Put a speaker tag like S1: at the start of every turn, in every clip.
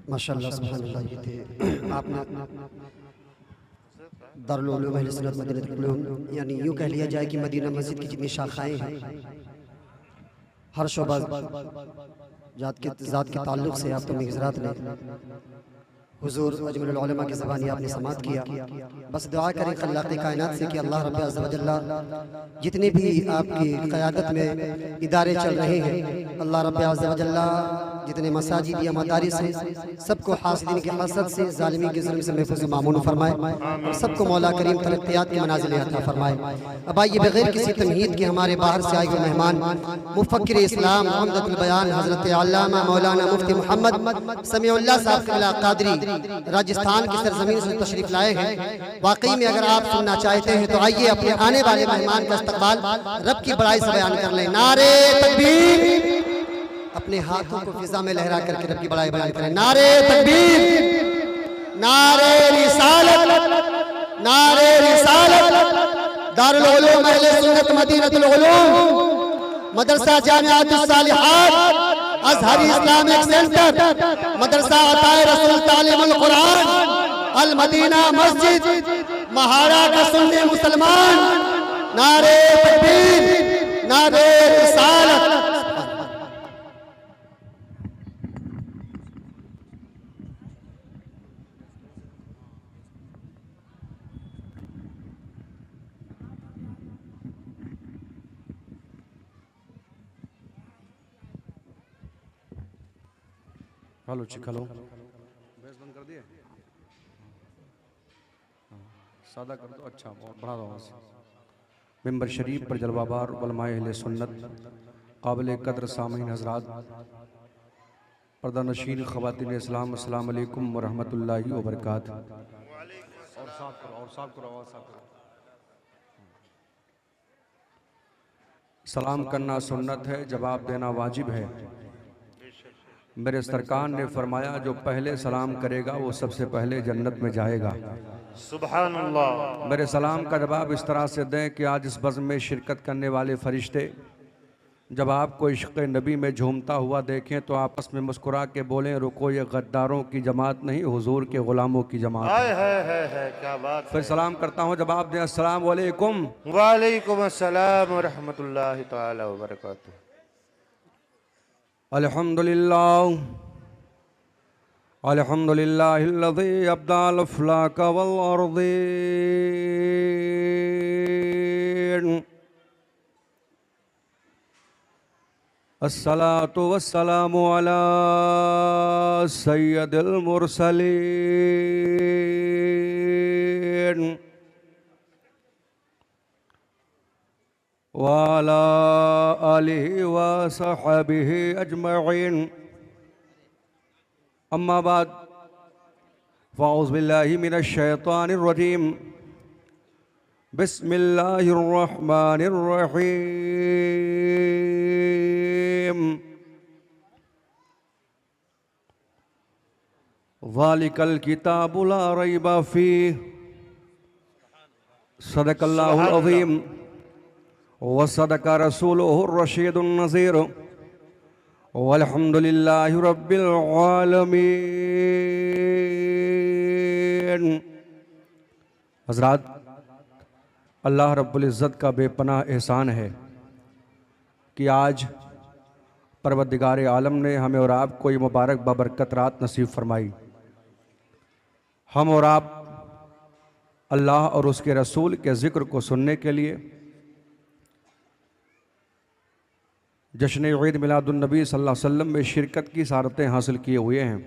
S1: माशाअल्लाह सुभानअल्लाह। ये थे आपने दारुल उलूम अहले सुन्नत मदीनतुल उलूम, यानी यूँ कह लिया जाए कि मदीना मस्जिद की जितनी शाखाएँ हैं, हर शोबा ज़ात के ताल्लुक़ से आप तो हज़रात ने हुज़ूर अजमल उलमा की ज़बानी आपने समात किया। बस दुआ करें खल्लाक़ कायनात से कि अल्लाह रब्बुल अज़्ज़ा व जल्ला जितने भी आपकी क़यादत में इदारे चल रहे हैं, अल्लाह रब्बुल अज़्ज़ा व जल्ला जितने मसाजिद या मदारिस हैं, सबको हासिदीन के हसद से, ज़ालिमीन के ज़ुल्म से महफूज़ मामून फरमाए और सबको मौला करीम तरक्कियात के मनाज़िल अता फरमाए। अब आइए बग़ैर किसी तमहीद के हमारे बाहर से आए हुए मेहमान मुफ़क्किर इस्लाम उम्दतुल बयान हज़रत अल्लामा मौलाना मुफ्ती मोहम्मद समीउल्लाह साहब क़िबला क़ादरी राजस्थान की सरज़मीन से तशरीफ़ लाए हैं। वाकई में अगर आप सुनना चाहते हैं तो आइए अपने आने वाले मेहमान का इस्तक़बाल रब की बड़ाई से बयान कर लें। नारे तकबीर, अपने हाथों को फिजा में लहरा करके रब की बड़ाई बयान करें। नारे तकबीर, नारे रिसालत, नारे रिसालत। दारुल उलूम अहले सुन्नत मदीनतुल उलूम मदरसा जामिअतुस सालिहात अज़हरी इस्लामिक सेंटर मदरसा अताए रसूल तालीमुल कुरान अल मदीना मस्जिद महारा का सुन्नी मुसलमान। नारे तकबीर, नारे रिसालत।
S2: हेलो चिक हेलो बेस बंद कर दिए, सादा कर दो। अच्छा बढ़ा दो। मिंबर शरीफ पर जलवाबार उलमाए अहले सुन्नत, काबिल कदर सामीन हज़रात, पर्दा नशीन ख़वातीन इस्लाम, अस्सलाम वालेकुम व रहमतुल्लाहि व बरकातहू। और साफ करो, और साफ करो, आवाज़ साफ करो। सलाम करना सुन्नत है, जवाब देना वाजिब है। मेरे सरकार ने फरमाया जो पहले सलाम करेगा वो सबसे पहले जन्नत में जाएगा।
S3: सुभान अल्लाह।
S2: मेरे सलाम का जवाब इस तरह से दें कि आज इस बज़्म में शिरकत करने वाले फरिश्ते जब आपको इश्क़ नबी में झूमता हुआ देखें तो आपस में मुस्कुरा के बोलें, रुको ये गद्दारों की जमात नहीं, हुजूर के ग़ुलामों की जमात है।
S3: क्या बात।
S2: फिर सलाम करता हूँ, जवाब दें अस्सलाम वालेकुम।
S3: वालेकुम अस्सलाम व रहमतुल्लाहि तआला व बरकातहू।
S2: अल्हम्दुलिल्लाह अल्हम्दुलिल्लाहिल्लज़ी अब्दाल अफ़लाक वल अर्दीन, अस्सलातु वस्सलामु अला सय्यदिल मुरसलीन व अला आलिहि व सहाबिहि अजमईन। अम्मा बाद फ़अऊज़ु बिल्लाहि मिनश शैतानिर रजीम, बिस्मिल्लाहिर रहमानिर रहीम। ज़ालिकल किताबु ला रैबा फ़ीह, सदक़ल्लाहुल अज़ीम व सदक़ रसूलुहुर रशीदुन नज़ीर वल्हम्दुलिल्लाहि रब्बिल आलमीन। हज़रात, अल्लाह रब्बुल इज़्ज़त का बेपनाह एहसान है कि आज परवरदिगार आलम ने हमें और आपको ये मुबारक बाबरकत रात नसीब फरमाई। हम और आप अल्लाह और उसके रसूल के ज़िक्र को सुनने के लिए जश्न ईद मिलादुन्नबी सल्लल्लाहु अलैहि वसल्लम में शिरकत की सारतें हासिल किए हुए हैं।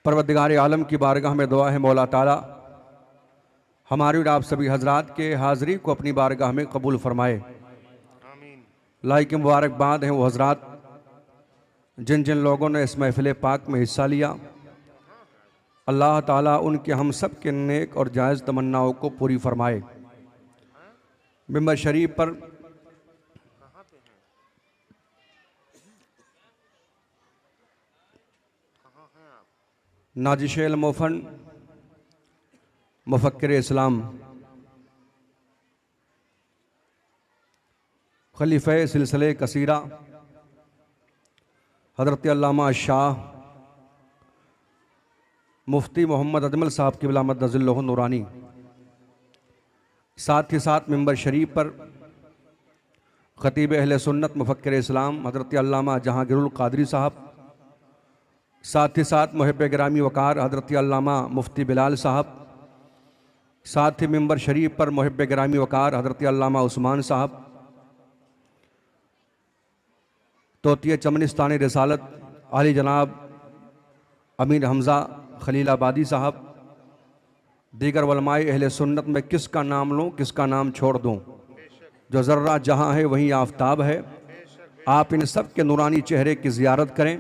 S2: परवरदिगार आलम की बारगाह में दुआ है मौला ताला हमारी और आप सभी हजरात के हाज़री को अपनी बारगाह में कबूल फरमाए। लाइक मुबारकबाद हैं वो हजरात जिन जिन लोगों ने इस महफिल पाक में हिस्सा लिया। अल्लाह ताला उनके हम सब के नेक और जायज़ तमन्नाओं को पूरी फरमाए। मिंबर शरीफ पर नाजिशेल मोफन मुफक्किर इस्लाम खलीफ़े सिलसिले कसीरा हज़रत अल्लामा शाह मुफ्ती मोहम्मद अजमल साहब की बिलामत नज़िल्लहु नूरानी, साथ ही साथ मिंबर शरीफ पर ख़तीब अहले सुन्नत मुफक्किर इस्लाम हज़रत अल्लामा जहांगीरुल क़ादरी साहब, साथ ही साथ मुहिब गिरामी वक़ार हज़रत अल्लामा मुफ्ती बिलाल साहब, साथ ही मिंबर शरीफ पर मुहिब गिरामी वक़ार हज़रत अल्लामा उस्मान साहब, तोतिया चमनिस्तानी रिसालत आली जनाब अमीर हमज़ा खलीलाबादी साहब, दीगर उलमाए अहले सुन्नत में किसका नाम लूँ किसका नाम छोड़ दूँ। जो ज़र्रा जहाँ है वहीं आफताब है। आप इन सब के नूरानी चेहरे की ज़ियारत करें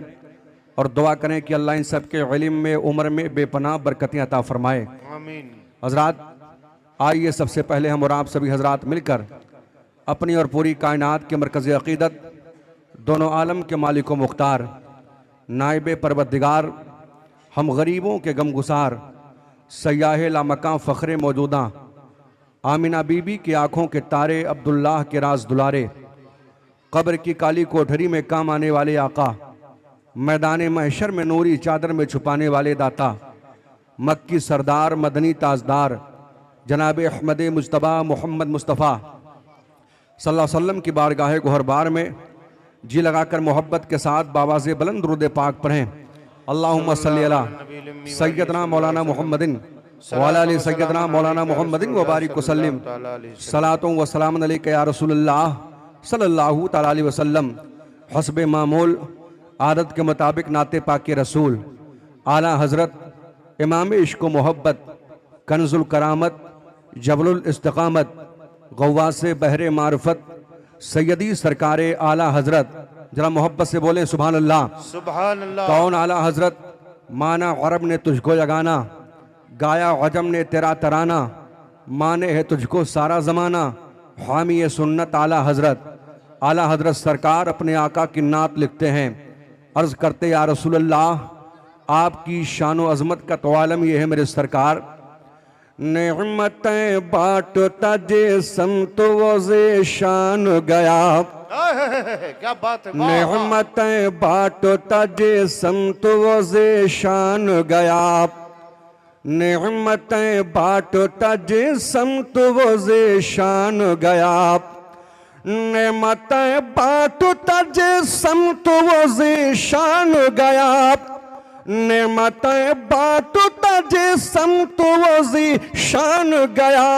S2: और दुआ करें कि अल्लाह इन सब के इल्म में, उम्र में बेपनाह बरकतें अता फ़रमाए।
S3: आमीन।
S2: हज़रात, आइए सबसे पहले हम और आप सभी हज़रात मिलकर अपनी और पूरी कायनात के मरकज़ अक़ीदत, दोनों आलम के मालिक व मुख्तार, नाइब परवरदिगार, हम गरीबों के गमगुसार, सयाह लामकां फ़ख्र मौजूदा, आमिना बीबी की आँखों के तारे, अब्दुल्लाह के राज दुलारे, कब्र की काली कोठरी में काम आने वाले आका, मैदान महशर में नूरी चादर में छुपाने वाले दाता, मक्की सरदार, मदनी ताजदार, जनाब अहमद मुज्तबा मोहम्मद मुस्तफ़ा सल्लल्लाहु अलैहि वसल्लम की बारगाह गुहरबार में जी लगाकर मोहब्बत के साथ बावाज़े बुलंद दुरूद पाक पढ़ें। अल्लाहुम्मा सल्ली अला सैयदना मौलाना मुहम्मदिन व अला आलि सैयदना मौलाना मुहम्मदिन व बारिक वसल्लिम सलातुन व सलामुन अलैका या रसूलल्लाह सल्लल्लाहु तआला अलैहि वसल्लम। हस्बे मामूल आदत के मुताबिक नाते पाक रसूल आला हज़रत इमाम इश्क व मोहब्बत, कंजुल करामत, जबलुल इस्तिक़ामत, गव्वासे बहरे मार्फत, सैयदी सरकार आला हज़रत, जरा मोहब्बत से बोले सुभान अल्लाह।
S3: सुभान अल्लाह।
S2: कौन आला हज़रत, माना अरब ने तुझको जगाना, गाया अजम ने तेरा तराना, माने है तुझको सारा ज़माना, हामी सुन्नत आला हज़रत। आला हज़रत सरकार अपने आका की नात लिखते हैं, अर्ज़ करते या रसूल अल्लाह, आपकी शान व अज़मत का तो आलम यह है मेरे सरकार, नेमतें बाँटता जे संत वज़े शान गया,
S3: क्या बात है।
S2: नेमतें बाँटता जे संत वज़े शान गया, नेमतें बाँटता जे संत वज़े शान गया, नेमतें बाँटता जे संत वज़े शान गया, नेमतें बाँटता जे संत वज़ी शान गया,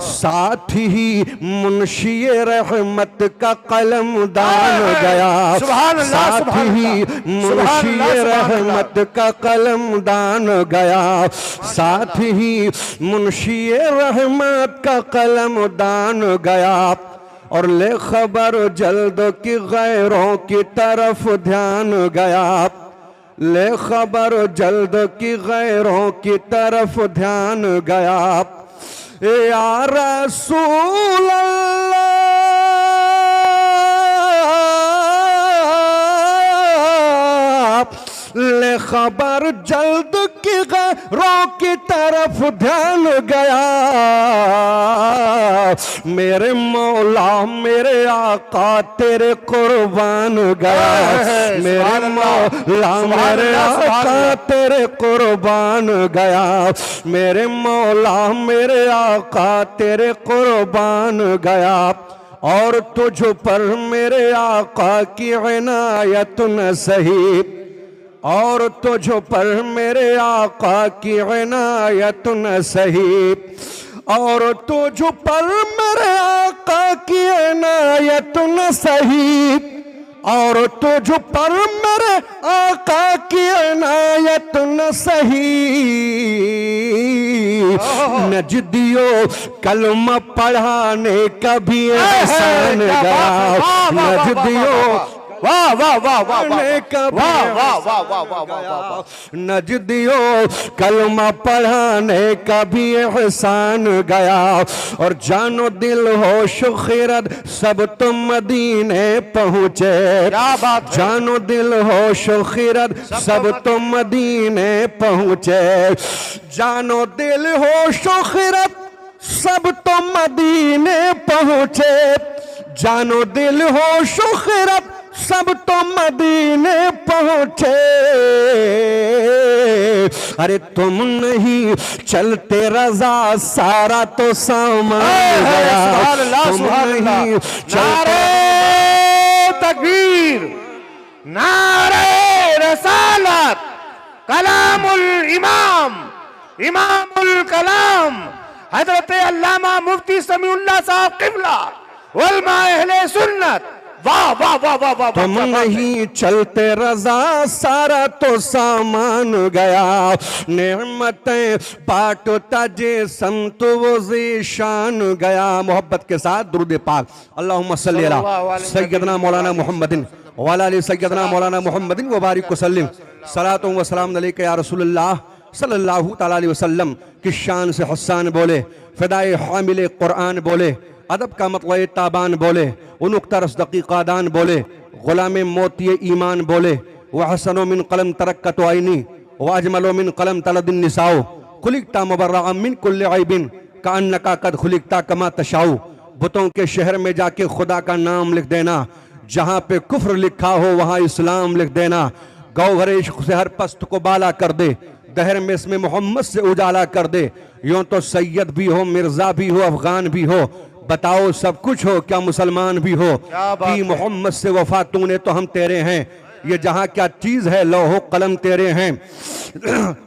S2: साथ ही मुंशी रहमत का कलम दान गया, साथ ही मुंशी रहमत का कलम दान गया, साथ ही मुंशी रहमत का कलम दान गया, और ले खबर जल्द की गैरों की तरफ ध्यान गया, ले खबर जल्द की गैरों की तरफ ध्यान गया, या रसूल अल्लाह, ले खबर जल्द की गैरों की तरफ ध्यान गया, मेरे मौला मेरे आका तेरे कुर्बान गया, मेरे मौला मेरे आका तेरे कुर्बान गया, मेरे मौला मेरे आका तेरे कुर्बान गया, और तुझ पर मेरे आका की इनायत न सही, और तुझ पर मेरे आका की इनायत न सही, और तुझ पर मेरे आका की इनायत न सही, और तुझ पर मेरे आका की इनायत न सही, नजदियो कलमा पढ़ाने का भी एहसान गया, नजदियो
S3: वाह वाह वाह वाह वाह
S2: वाह वाह वाह वाह, नजदियो कलमा पढ़ाने का भी एहसान गया, और जानो दिल होश खिरत सब तो मदीने पहुँचे,
S3: क्या बात,
S2: जानो दिल होश खिरत सब तो मदीने पहुँचे, जानो दिल होश खिरत सब तो मदीने पहुँचे, जानो दिल होश खिरत सब तो मदीने पहुँचे, अरे तुम नहीं चलते रजा सारा तो सामान गया। तुम नहीं चलते
S3: तकबीर, नारे रसालत, कलामुल इमाम, इमामुल कलाम हजरत अल्लामा मुफ्ती समीउल्लाह साहब किबला उलमा अहले सुन्नत। वाह वाह वाह वाह वाह।
S2: तुम नहीं चलते रजा सारा तो सामान गया। नेमतें बांटता जे संत वो ज़ीशान गया। मोहब्बत के साथ दुरूद पाक अल्लाहुम्मा सल्ली अला सय्यदना मौलाना मुहम्मदिन व अला आलि सय्यदना मौलाना मुहम्मदिन व बारिक वसल्लिम। सलातु व सलाम अलैका या रसूलल्लाह सल्लल्लाहु तआला अलैहि वसल्लम की शान से हस्सान बोले, फ़िदाए हामिले कुरान बोले, अदब का मतलब ताबान बोले, उनुक्ता रसदकी कादान बोले, गुलाम मोती ईमान बोले, वह हसनो मिन कलम तरक्कत आईनी व अजमलो मिन कलम तलदिन निसाओ खुलिकता मुबर्रअम मिन कुल्लि ऐबिन कअन्नका कद खुलिकता कमा तशाऊ। बुतों के शहर में जाके खुदा का नाम लिख देना, जहाँ पे कुफ्र लिखा हो वहाँ इस्लाम लिख देना। गौहर इश्क से हर पस्त को बाला कर दे, दहर में इसमें मोहम्मद से उजाला कर दे। यूं तो सैयद भी हो, मिर्जा भी हो, अफगान भी हो, बताओ सब कुछ हो क्या मुसलमान भी हो। कि मोहम्मद से वफा तूने तो हम तेरे हैं, ये जहाँ क्या चीज़ है लौहो कलम तेरे हैं।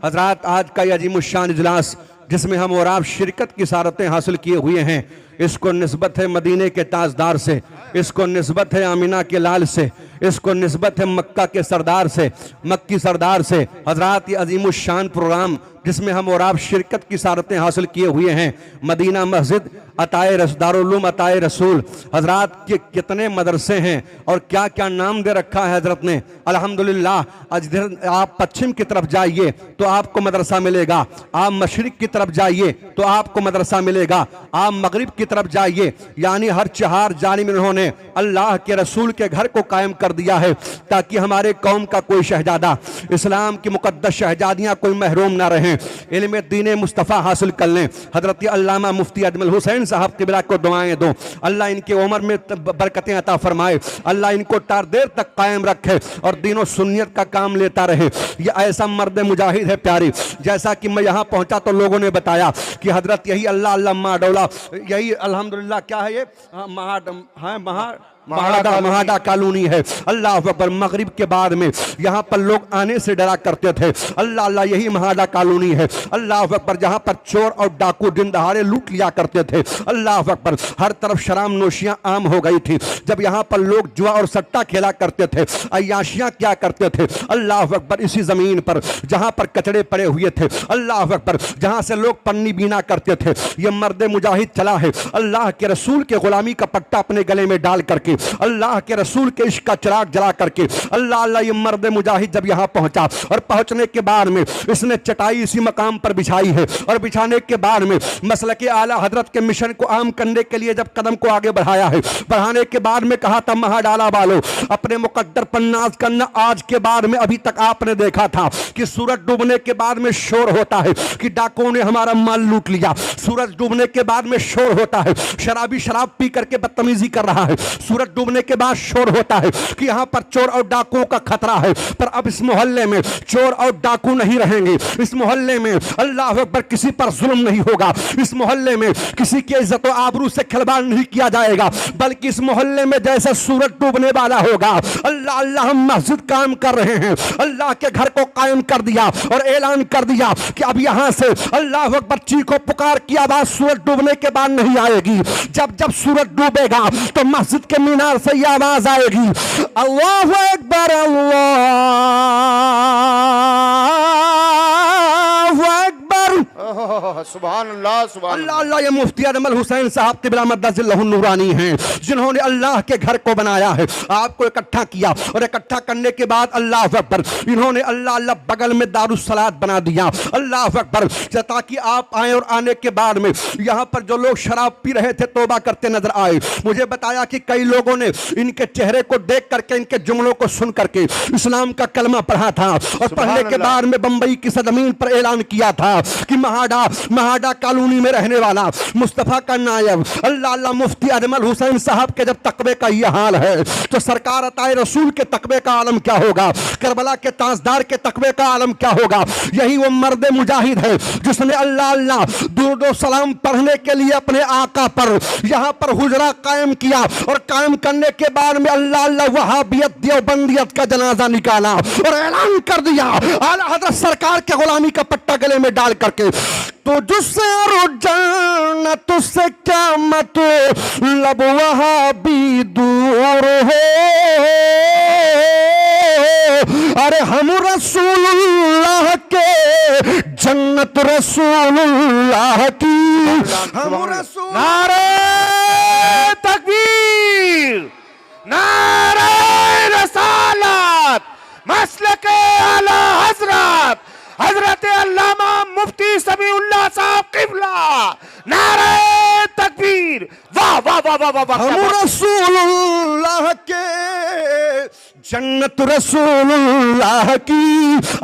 S2: हजरात, आज का यह अजीमुश्शान इजलास जिसमें हम और आप शिरकत की सारतें हासिल किए हुए हैं, इसको निस्बत है मदीने के ताजदार से, इसको निस्बत है आमिना के लाल से, इसको निस्बत है मक्का के सरदार से, मक्की सरदार से। हजरात, ये अजीमुश्शान प्रोग्राम जिसमें हम और आप शिरकत की सारतें हासिल किए हुए हैं, मदीना मस्जिद, अताए दारुल उलूम अताए रसूल। हजरात के कितने मदरसे हैं और क्या क्या नाम दे रखा है हजरत ने। अल्हम्दुलिल्लाह, आज आप पश्चिम की तरफ जाइए तो आपको मदरसा मिलेगा, आप मशरिक की तरफ जाइए तो आपको मदरसा मिलेगा, आप मगरिब की तरफ जाइए, यानी हर चहार जानिब इन्होंने अल्लाह के रसूल के घर को कायम कर दिया है, ताकि हमारे कौम का कोई शहजादा, इस्लाम की मुकद्दस शहजादियाँ कोई महरूम ना रहें, इल्म दीन मुस्तफ़ा हासिल कर लें। हजरत अल्लामा मुफ्ती अजमल हुसैन साहब क़िबला को दुआएं दो, अल्लाह इनके उम्र में बरकतें अता फरमाए, अल्लाह इनको तार देर तक कायम रखे और दीनों सुन्नियत का काम लेता रहे। ये ऐसा मर्द मुजाहिद है प्यारी। जैसा कि मैं यहाँ पहुँचा तो लोगों ने बताया कि हजरत यही अल्लाह अल्लाह माडौला, यही अल्हम्दुलिल्लाह क्या है ये महाडा कॉलोनी है। अल्लाह अकबर, मगरिब के बाद में यहाँ पर लोग आने से डरा करते थे। अल्लाह अल्लाह, यही महाडा कॉलोनी है। अल्लाह अकबर, जहाँ पर चोर और डाकू दिन दहाड़े लूट लिया करते थे। अल्लाह अकबर, हर तरफ शराब नोशियाँ आम हो गई थी। जब यहाँ पर लोग जुआ और सट्टा खेला करते थे, अय्याशियाँ क्या करते थे। अल्लाह अकबर, इसी ज़मीन पर जहाँ पर कचड़े पड़े हुए थे, अल्लाह अकबर, जहाँ से लोग पन्नी बीना करते थे, ये मर्द मुजाहिद चला है अल्लाह के रसूल के गुलामी का पट्टा अपने गले में डाल करके, अल्लाह के रसूल के इश्क का चिराग जला करके। अल्लाह अल्लाह, ये मर्द मुजाहिद जब यहाँ पहुंचा और पहुंचने के बाद में इसने चटाई इसी मकाम पर बिछाई है और बिछाने के बाद में मसलक आला हजरत के मिशन को आम करने के लिए जब कदम को आगे बढ़ाया है, बढ़ाने के बाद में कहा था, महाडाला वालों, अपने मुकद्दर पर नाज करना। आज के बाद में अभी तक आपने देखा था कि सूरज डूबने के बाद में शोर होता है कि डाकुओं ने हमारा माल लूट लिया। सूरज डूबने के बाद में शोर होता है शराबी शराब पी करके बदतमीजी कर रहा है। सूरज डूबने के बाद शोर होता है कि यहाँ पर चोर और डाकुओं का खतरा है। पर अब इस मोहल्ले में चोर और डाकू नहीं रहेंगे। इस मोहल्ले में अल्लाह अकबर किसी पर जुल्म नहीं होगा। इस मोहल्ले में किसी के इज्जत और आबरू से खिलवाड़ नहीं किया जाएगा, बल्कि इस मोहल्ले में जैसे सूरज डूबने वाला होगा, अल्लाह अल्लाह, हम मस्जिद कायम कर रहे हैं, अल्लाह के घर को कायम कर दिया और ऐलान कर दिया कि अब यहाँ से अल्लाह अकबर चीखो पुकार की आवाज सूरज डूबने के बाद नहीं आएगी। जब जब सूरज डूबेगा तो मस्जिद के मीनार से ये आवाज आएगी, अल्लाहु अकबर अल्लाहु अकबर,
S3: सुभान अल्लाह सुभान
S2: अल्लाह अल्लाह। ये मुफ्ती अजमल हुसैन साहब क़िबला मद्दसिल्लहु नूरानी हैं, जिन्होंने अल्लाह के घर को बनाया है, आपको इकट्ठा किया और इकट्ठा करने के बाद अल्लाह अकबर, इन्होंने अल्लाह अल्लाह बगल में दारुस्सलात बना दिया। अल्लाह अकबर, ताकि आप आए और आने के बाद में यहाँ पर जो लोग शराब पी रहे थे तौबा करते नजर आए। मुझे बताया कि कई लोगों ने इनके चेहरे को देख करके, इनके जुमलों को सुन करके इस्लाम का कलमा पढ़ा था और पढ़ने के बाद में बम्बई की सरजमीन पर ऐलान किया था कि महाडा नहाडा कॉलोनी में रहने वाला मुस्तफ़ा का नायब अल्लाह अल्लाह मुफ्ती अजमल हुसैन साहब के जब तकवे का यह हाल है तो सरकार अताए रसूल के तकवे का आलम क्या होगा, करबला के ताजदार के तकवे का आलम क्या होगा। यही वो मर्द मुजाहिद है जिसने अल्लाह अल्लाह दुरूद और सलाम पढ़ने के लिए अपने आका पर यहाँ पर हुजरा कायम किया और कायम करने के बाद में अल्लाह अल्लाह वहाबियत देवबंदियत का जनाजा निकाला और ऐलान कर दिया आला हज़रत सरकार के गुलामी का पट्टा गले में डाल करके, तो जिससे रुझान तुझसे क्या मत लब वहाबी दूर है, अरे हम रसूलुल्लाह के जन्नत रसूलुल्लाह की, हम रसूल।
S3: नारे तकबीर, नारे रसालत, मसलक आला हजरत हजरत अल्लामा मुफ्ती समीउल्लाह साहब किबला, नारे तकबीर, वाह वाह वाह वाह वाह,
S2: हम रसूलुल्लाह के जन्नत रसूलुल्लाह की।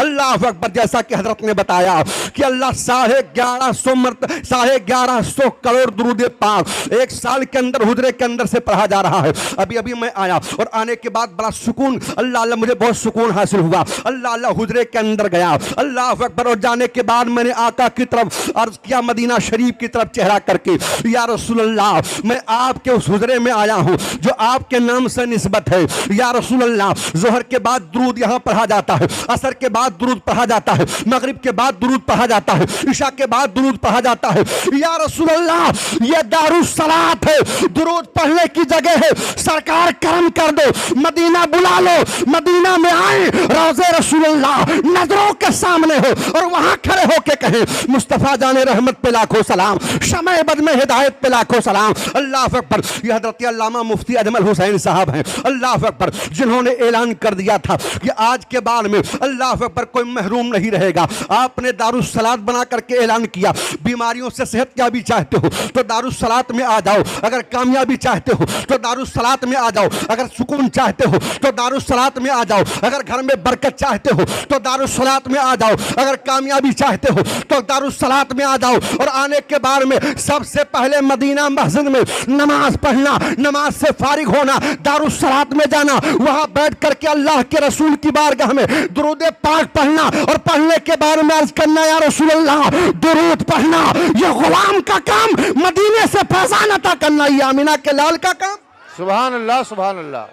S2: अल्लाह अकबर। जैसा कि हजरत ने बताया कि अल्लाह 1150 करोड़ दुरूद पाक एक साल के अंदर हुजरे के अंदर से पढ़ा जा रहा है। अभी अभी मैं आया और आने के बाद बड़ा सुकून, अल्लाह अल्लाह मुझे बहुत सुकून हासिल हुआ। अल्लाह अल्लाह हुजरे के अंदर गया, अल्लाह अकबर। और जाने के बाद मैंने आका की तरफ अर्ज किया, मदीना शरीफ की तरफ चेहरा करके, या रसूल अल्लाह मैं आपके उस हुजरे में आया हूं जो आपके नाम से निस्बत है। या रसूल अल्लाह जोहर के बाद दुरूद यहां पढ़ा जाता है, असर के बाद दुरूद पढ़ा जाता है, मगरिब के बाद दुरूद पढ़ा जाता है, इशा के बाद दुरूद पढ़ा जाता है। या रसूल अल्लाह ये दारुस्सलात है, दुरूद पढ़ने की जगह है। सरकार करम कर दो, मदीना बुला लो, मदीना में आए, रोज़े रसूल अल्लाह नजरों के सामने हो और वहां खड़े होके कहें मुस्तफा जाने रहमत पे लाखों सलाम, शमे बद में हिदायत पे लाखों सलाम। अल्लाह अकबर। ये हजरत अल्लामा मुफ्ती अजमल हुसैन साहब हैं, अल्लाह अकबर, जिन्होंने ऐलान कर दिया था कि आज के बाद में अल्लाह अकबर कोई महरूम नहीं रहेगा। आपने दारुस्सलात बना करके ऐलान किया, बीमारियों से सेहतयाबी चाहते हो तो दारुस्सलात में आ जाओ, अगर कामयाबी चाहते हो तो दारुस्सलात में आ जाओ, अगर सुकून चाहते हो तो दारुस्सलात में आ जाओ, अगर घर में बरकत चाहते हो तो दारुस्सलात में आ जाओ, अगर कामयाबी चाहते हो तो दारुस्सलात में आ जाओ। और आने के बाद में सबसे पहले मदीना मस्जिद में नमाज पढ़ना, नमाज से फारिग होना, दारुस्सलात में जाना, वहां बैठ करके अल्लाह के रसूल की बारगाह में दुरूद पाक पढ़ना और पढ़ने के बाद में अर्ज करना, या रसूल अल्लाह दुरूद पढ़ना ये गुलाम का काम, मदीने से फैजान अता करना ये आमिना के लाल का काम।
S3: सुभान अल्लाह सुभान अल्लाह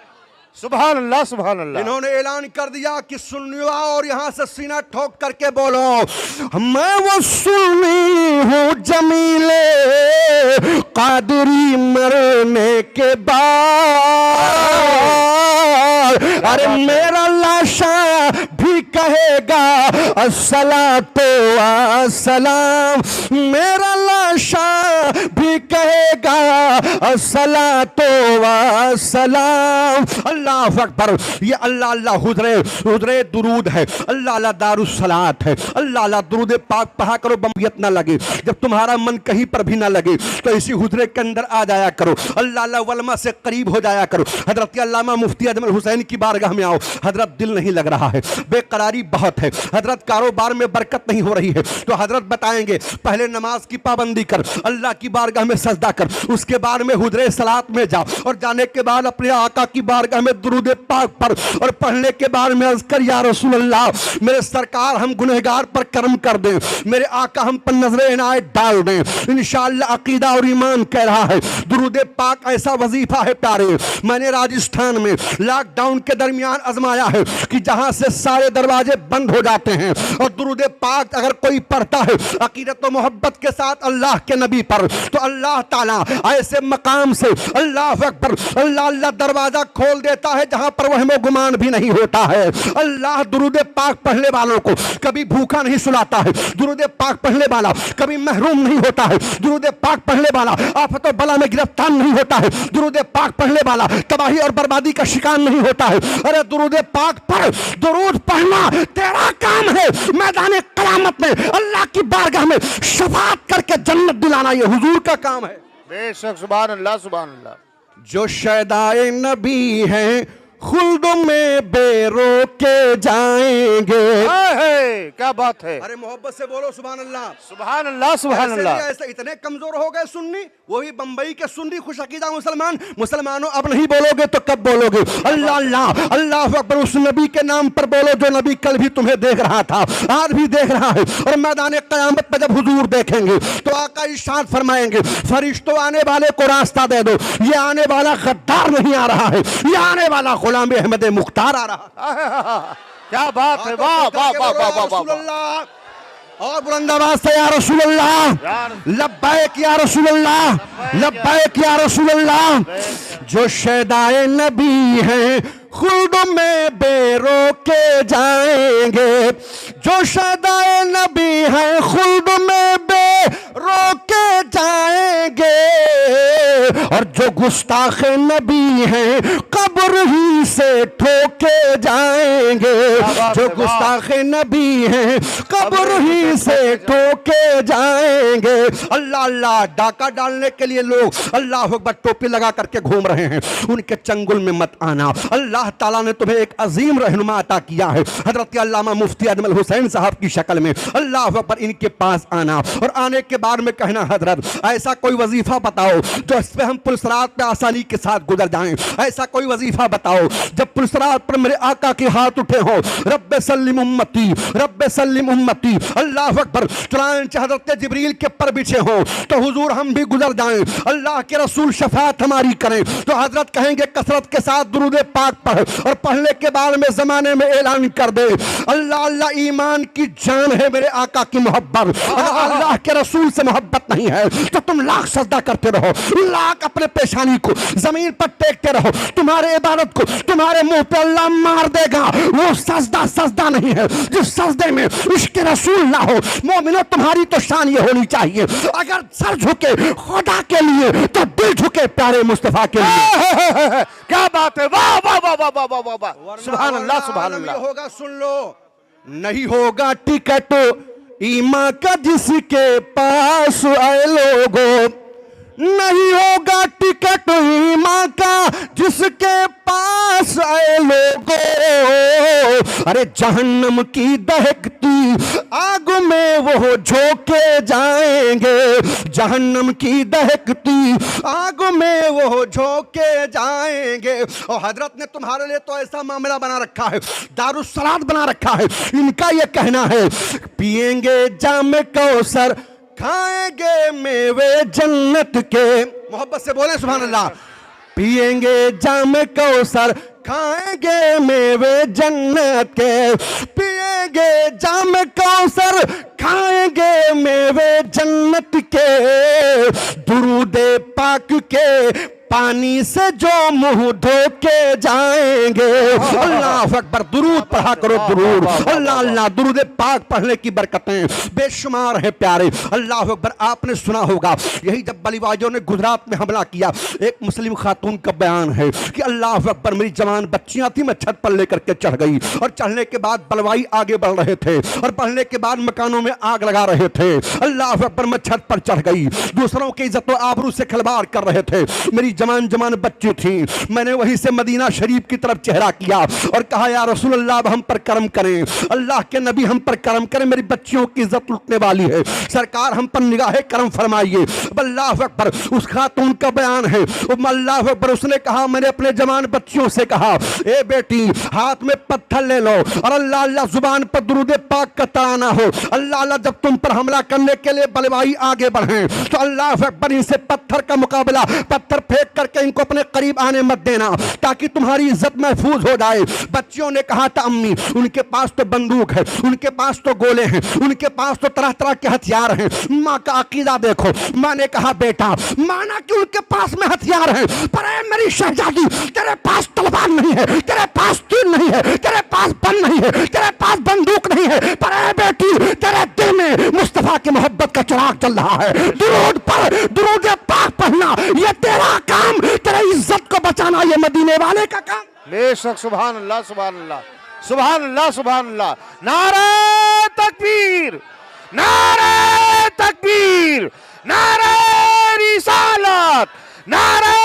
S3: सुभान अल्लाह सुभान अल्लाह।
S2: इन्होंने ऐलान कर दिया कि सुन्नी और यहां से सीना ठोक करके बोलो, मैं वो सुन्नी हूं जमीले कादरी मरने के बाद, अरे मेरा लाशा भी कहेगा अस्सलातो अस्सलाम, मेरा लाशा भी कहेगा अस्सलातो अस्सलाम। अल्लाह अकबर। ये अल्लाह अल्लाह हुजरे हुजरे दुरूद है, अल्लाह अल्लाह दारुस्सलात है। अल्लाह अल्लाह दुरूद पाक पढ़ा करो, बमियत ना लगे। जब तुम्हारा मन कहीं पर भी ना लगे तो इसी हुजरे के अंदर आ जाया करो, अल्लाह अल्लाह वलमा से करीब हो जाया करो। हजरत अल्लामा मुफ्ती अजमल हुसैन की बारगाह में आओ, हजरत दिल नहीं लग रहा है, बेकरारी बहुत है, हजरत कारोबार में बरकत नहीं हो रही है, तो हजरत बताएंगे पहले नमाज की पाबंदी कर, अल्लाह की बारगाह में सजदा कर, उसके बाद में हुजरे सलात में जा और जाने के बाद अपने आका की बारगाह में दुरूद पाक पर और पढ़ने के बाद में अर्ज कर, या रसूल अल्लाह मेरे सरकार हम गुनहगार पर करम कर दें, मेरे आका हम पर नजर इनायत डाल दें। इंशाअल्लाह अकीदा और ईमान कह रहा है दुरूद पाक ऐसा वजीफा है प्यारे, मैंने राजस्थान में लॉकडाउन के दरमियान आजमाया है कि जहां से सारे दरवाजे बंद हो जाते हैं और दुरूद पाक अगर कोई पढ़ता है अकीदत और मोहब्बत के साथ अल्लाह के नबी पर, तो अल्लाह ताला ऐसे मकाम से अल्लाह अकबर अल्लाह अल्लाह दरवाजा खोल देता है जहां पर वहम गुमान भी नहीं होता है। अल्लाह दुरूद पाक पढ़ने वालों को कभी भूखा नहीं सुलाता है, दुरूद पाक पढ़ने वाला कभी महरूम नहीं होता है, दुरूद पाक पढ़ने वाला आफत और बला में गिरफ्तार नहीं होता है, दुरूद पाक पढ़ने वाला तबाही और बर्बादी का शिकार नहीं होता है। अरे दुरूद पाक पढ़, दुरूद पढ़ना तेरा काम है, मैदान क़यामत में अल्लाह की बारगाह में शफाअत करके जन्नत दिलाना ये हुजूर का काम है।
S3: बेशक सुभान अल्लाह सुभान अल्लाह।
S2: जो शहदाए नबी हैं
S4: खुल्द में बेरोके जाएंगे।
S3: क्या बात है।
S2: अरे मोहब्बत से बोलो सुभान अल्लाह।
S3: सुभान अल्लाह सुभान
S2: ऐसे
S3: अल्लाह।
S2: भी ऐसे इतने कमजोर हो गए सुन्नी, वही बंबई के सुन्नी खुश अकीदा मुसलमान। मुसलमानों अब नहीं बोलोगे तो कब बोलोगे? अल्लाह अल्लाह अल्लाह अकबर उस नबी के नाम पर बोलो जो नबी कल भी तुम्हें देख रहा था, आज भी देख रहा है, और मैदान क़यामत में जब हुजूर देखेंगे तो आका इरशाद फरमाएंगे फरिश्तों आने वाले को रास्ता दे दो, ये आने वाला गद्दार नहीं आ रहा है, ये आने वाला गुलाम अहमद मुख्तार आ रहा है।
S3: क्या बात है। वाह वाह वाह वाह वाह वाह।
S2: और बुलंद आवाज से या रसूल अल्लाह, लब्बैक या रसूल अल्लाह, लब्बैक या रसूल अल्लाह। जो शहदाए नबी हैं खुल्द में बेरोके जाएंगे, जो शहदाए नबी हैं खुल्द में बेरोके जाएंगे, और जो गुस्ताख नबी हैं कब्र ही से ठोके जाएंगे, जो गुस्ताख नबी हैं कब्र ही से ठोके जाएंगे। अल्लाह अल्लाह डाका डालने के लिए लोग अल्लाह अकबर टोपी लगा करके घूम रहे हैं, उनके चंगुल में मत आना। अल्लाह ताला ने तुम्हें एक अजीम रहनुमा अता किया है, हजरत अल्लामा मुफ्ती अजमल हुसैन साहब की शक्ल में। अल्लाह अकबर इनके पास आना और आने के बाद में कहना हजरत ऐसा कोई वजीफा बताओ जो इस पे हम पुलसरात पे आसानी के साथ गुजर जाएं, ऐसा कोई वजीफा बताओ जब पुलसरात पर मेरे आका के हाथ उठे हो, रब्बे सल्लिम उम्मती, रब्बे सल्लिम उम्मती। अल्लाह अकबर चुनांचे हजरत जिब्रील के पर बिछे हो तो हुजूर हम भी गुजर जाएं, अल्लाह के रसूल शफात हमारी करें, तो हजरत कहेंगे कसरत के साथ दुरूद पाक पढ़, और पढ़ने के बाद में जमाने में ऐलान कर दे अल्लाह अल्लाह ईमान की जान है मेरे आका की मोहब्बत। अल्लाह के रसूल से मोहब्बत नहीं है तो तुम लाख सजदा करते रहो, लाख अपने पेशानी को जमीन पर टेकते रहो, तुम्हारे इबादत को तुम्हारे मुंह पे अल्लाह मार देगा। वो सजदा सजदा नहीं है जिस सजदे में इश्क रसूल ना हो। मोमिनो तुम्हारी तो शान ये होनी चाहिए, अगर सर झुके खुदा के लिए तो दिल झुके प्यारे मुस्तफा के लिए।
S3: क्या बात है। वाह वाह वाह वाह वाह वाह वाह। सुभान अल्लाह सुभान अल्लाह।
S2: होगा सुन लो, नहीं होगा टिकट ईमा का जिसके पास आए लोगों, नहीं होगा टिकट ईमा का जिसके पास आए लोगों। अरे जहन्नम की दहकती आग में वो झोंके जाएंगे, जहन्नम की दहकती आग में वो झोंके जाएंगे। और हजरत ने तुम्हारे लिए तो ऐसा मामला बना रखा है, दारुस्सलात बना रखा है। इनका ये कहना है पिएंगे जाम कौसर खाएंगे मेवे जन्नत के। मोहब्बत से बोले सुभान अल्लाह। पिएंगे जाम कौसर खाएंगे मेवे जन्नत के, पिएंगे जाम कौसर खाएंगे मेवे जन्नत के, दुरूदे पाक के पानी से जो मुंह धो के जाएंगे। अल्लाह अकबर, दुरूद पढ़ा करो दुरूद। अल्लाह अल्लाह, दुरूद पाक पढ़ने की बरकतें बेशुमार है प्यारे। अल्लाह अकबर, आपने सुना होगा यही जब बलिवाजों ने गुजरात में हमला किया, एक मुस्लिम खातून का बयान है कि अल्लाह अकबर मेरी जवान बच्चियां थी, मैं छत पर लेकर के चढ़ गई, और चढ़ने के बाद बलवाई आगे बढ़ रहे थे, और बढ़ने के बाद मकानों में आग लगा रहे थे। अल्लाह अकबर, मैं छत पर चढ़ गई, दूसरों की इज्जत व आबरू से खिलवाड़ कर रहे थे, मेरी जवान जवान बच्ची थी। मैंने वहीं से मदीना शरीफ की तरफ चेहरा किया और कहा या रसूल अल्लाह हम पर करम करें, अल्लाह के नबी हम पर करम करें, मेरी बच्चियों की इज्जत लुटने वाली है, सरकार हम पर निगाहे करम फरमाइए। अल्लाह अकबर, उस खातून का बयान है, अल्लाह अकबर, उसने कहा मैंने अपने जवान बच्चियों से कहा ए बेटी हाथ में पत्थर ले लो और अल्लाह अल्लाह जुबान पर दुरूद पाक का तराना हो। अल्लाह अल्लाह, जब तुम पर हमला करने के लिए बलवाई आगे बढ़े तो अल्लाह अकबर इनसे पत्थर का मुकाबला, पत्थर फेंक करके इनको अपने करीब आने मत देना ताकि तुम्हारी इज्जत महफूज हो जाए। बच्चियों ने कहा था अम्मी उनके पास तो बंदूक है, उनके पास तो गोले हैं, उनके पास तो तरह तरह के हथियार हैं। माँ का अकीदा देखो। माँ ने कहा बेटा माना कि उनके पास में हथियार हैं, पर ऐ मेरी शहजादी तेरे पास तलवार नहीं है, तेरे पास तीर नहीं है, तेरे पास बन नहीं है, तेरे पास बंदूक नहीं है, पर ऐ बेटी तेरे दिल में मुस्तफा की मोहब्बत का चिराग चल रहा है। दुरूद पर दुरूद पाक पढ़ना ये तेरा काम, तेरी इज्जत को बचाना ये मदीने वाले का काम।
S3: बेशक। सुभान अल्लाह सुभान अल्लाह सुभान अल्लाह सुभान अल्लाह। नारे तकबीर, नारे तकबीर, नारे रिसालत, नारे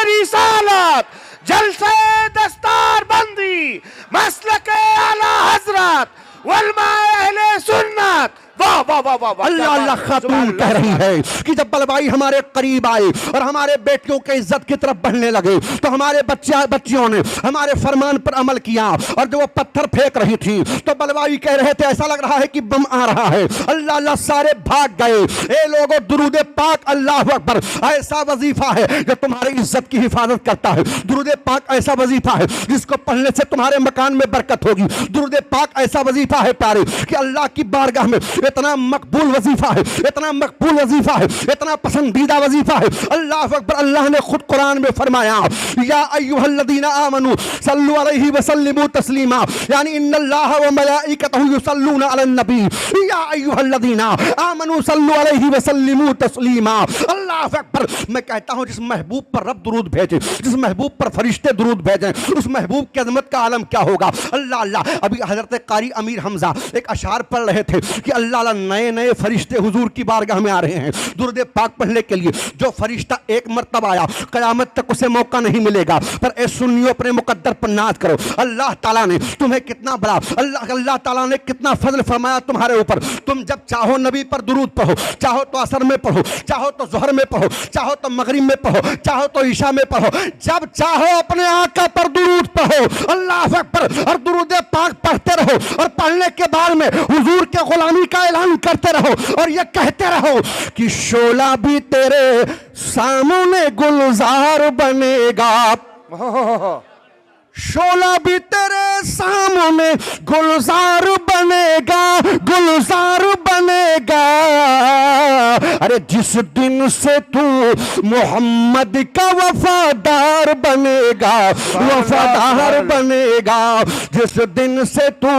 S3: रिसालत, जलसे दस्तार दस्तार बंदी, मसलक आला हजरत वलमा अहले सुन्नत। वाह वाह वाह वाह वाह,
S4: अल्लाह अल्लाह खातून कह रही है कि जब बलवाई हमारे करीब आए और हमारे बेटियों के इज्जत की तरफ बढ़ने लगे तो हमारे बच्चियों ने हमारे फरमान पर अमल किया, और जो वो पत्थर फेंक रही थी तो बलवाई कह रहे थे ऐसा लग रहा है कि बम आ रहा है। अल्लाह अल्लाह सारे भाग गए। ए लोगों, दुरूद पाक अल्लाह अकबर ऐसा वजीफा है जो तुम्हारी इज्जत की हिफाजत करता है। दुरूद पाक ऐसा वजीफा है जिसको पढ़ने से तुम्हारे मकान में बरकत होगी। दुरूद पाक ऐसा वजीफा है प्यारे कि अल्लाह की बारगाह में इतना मकबूल वजीफा है, इतना मकबूल वजीफा है, इतना पसंदीदा वजीफा है। अल्लाह अकबर। अल्लाह ने खुद कुरान में फरमाया या अय्युहल्लज़ीना आमनू सल्लु अलैहि व सल्लिमू तस्लीमा, यानी इन्नल्लाह व मलाइकतहु युसल्लूना अलन नबी या अय्युहल्लज़ीना आमनू सल्लु अलैहि व सल्लिमू तस्लीमा। अल्लाह अकबर। मैं कहता हूं जिस महबूब पर रब दुरूद भेजे, जिस महबूब पर फरिश्ते दुरूद भेजें, उस महबूब की अज़मत का आलम क्या होगा। अल्लाह अल्लाह। अभी हजरत कारी अमीर हमजा एक अशार पढ़ रहे थे कि अल्लाह नए नए फरिश्ते हुजूर की बारगाह में आ रहे हैं दुरूद पाक पढ़ने के लिए। जो फरिश्ता एक मर्तबा आया कयामत तक उसे मौका नहीं मिलेगा। पर ए सुन्नियों, अपने मुकद्दर पर नाज करो। अल्लाह ताला ने तुम्हें कितना बड़ा, अल्लाह ताला ने कितना फजल फरमाया तुम्हारे ऊपर। तुम जब चाहो नबी पर दुरूद पढ़ो, चाहो तो असर में पढ़ो, चाहो तो जोहर में पढ़ो, चाहो तो मगरिब में पढ़ो, चाहो तो ईशा में पढ़ो, जब चाहो अपने आका पर दुरूद पढ़ो। अल्लाह अकबर। और दुरूद पाक पढ़ते रहो और पढ़ने के बाद में हुजूर के गुलामी का ऐलान करते रहो और ये कहते रहो कि शोला भी तेरे सामने गुलजार बनेगा, शोला भी तेरे सामने गुलजार बनेगा, गुलजार बनेगा। अरे जिस दिन से तू मोहम्मद का वफादार बनेगा, वफादार बनेगा, जिस दिन से तू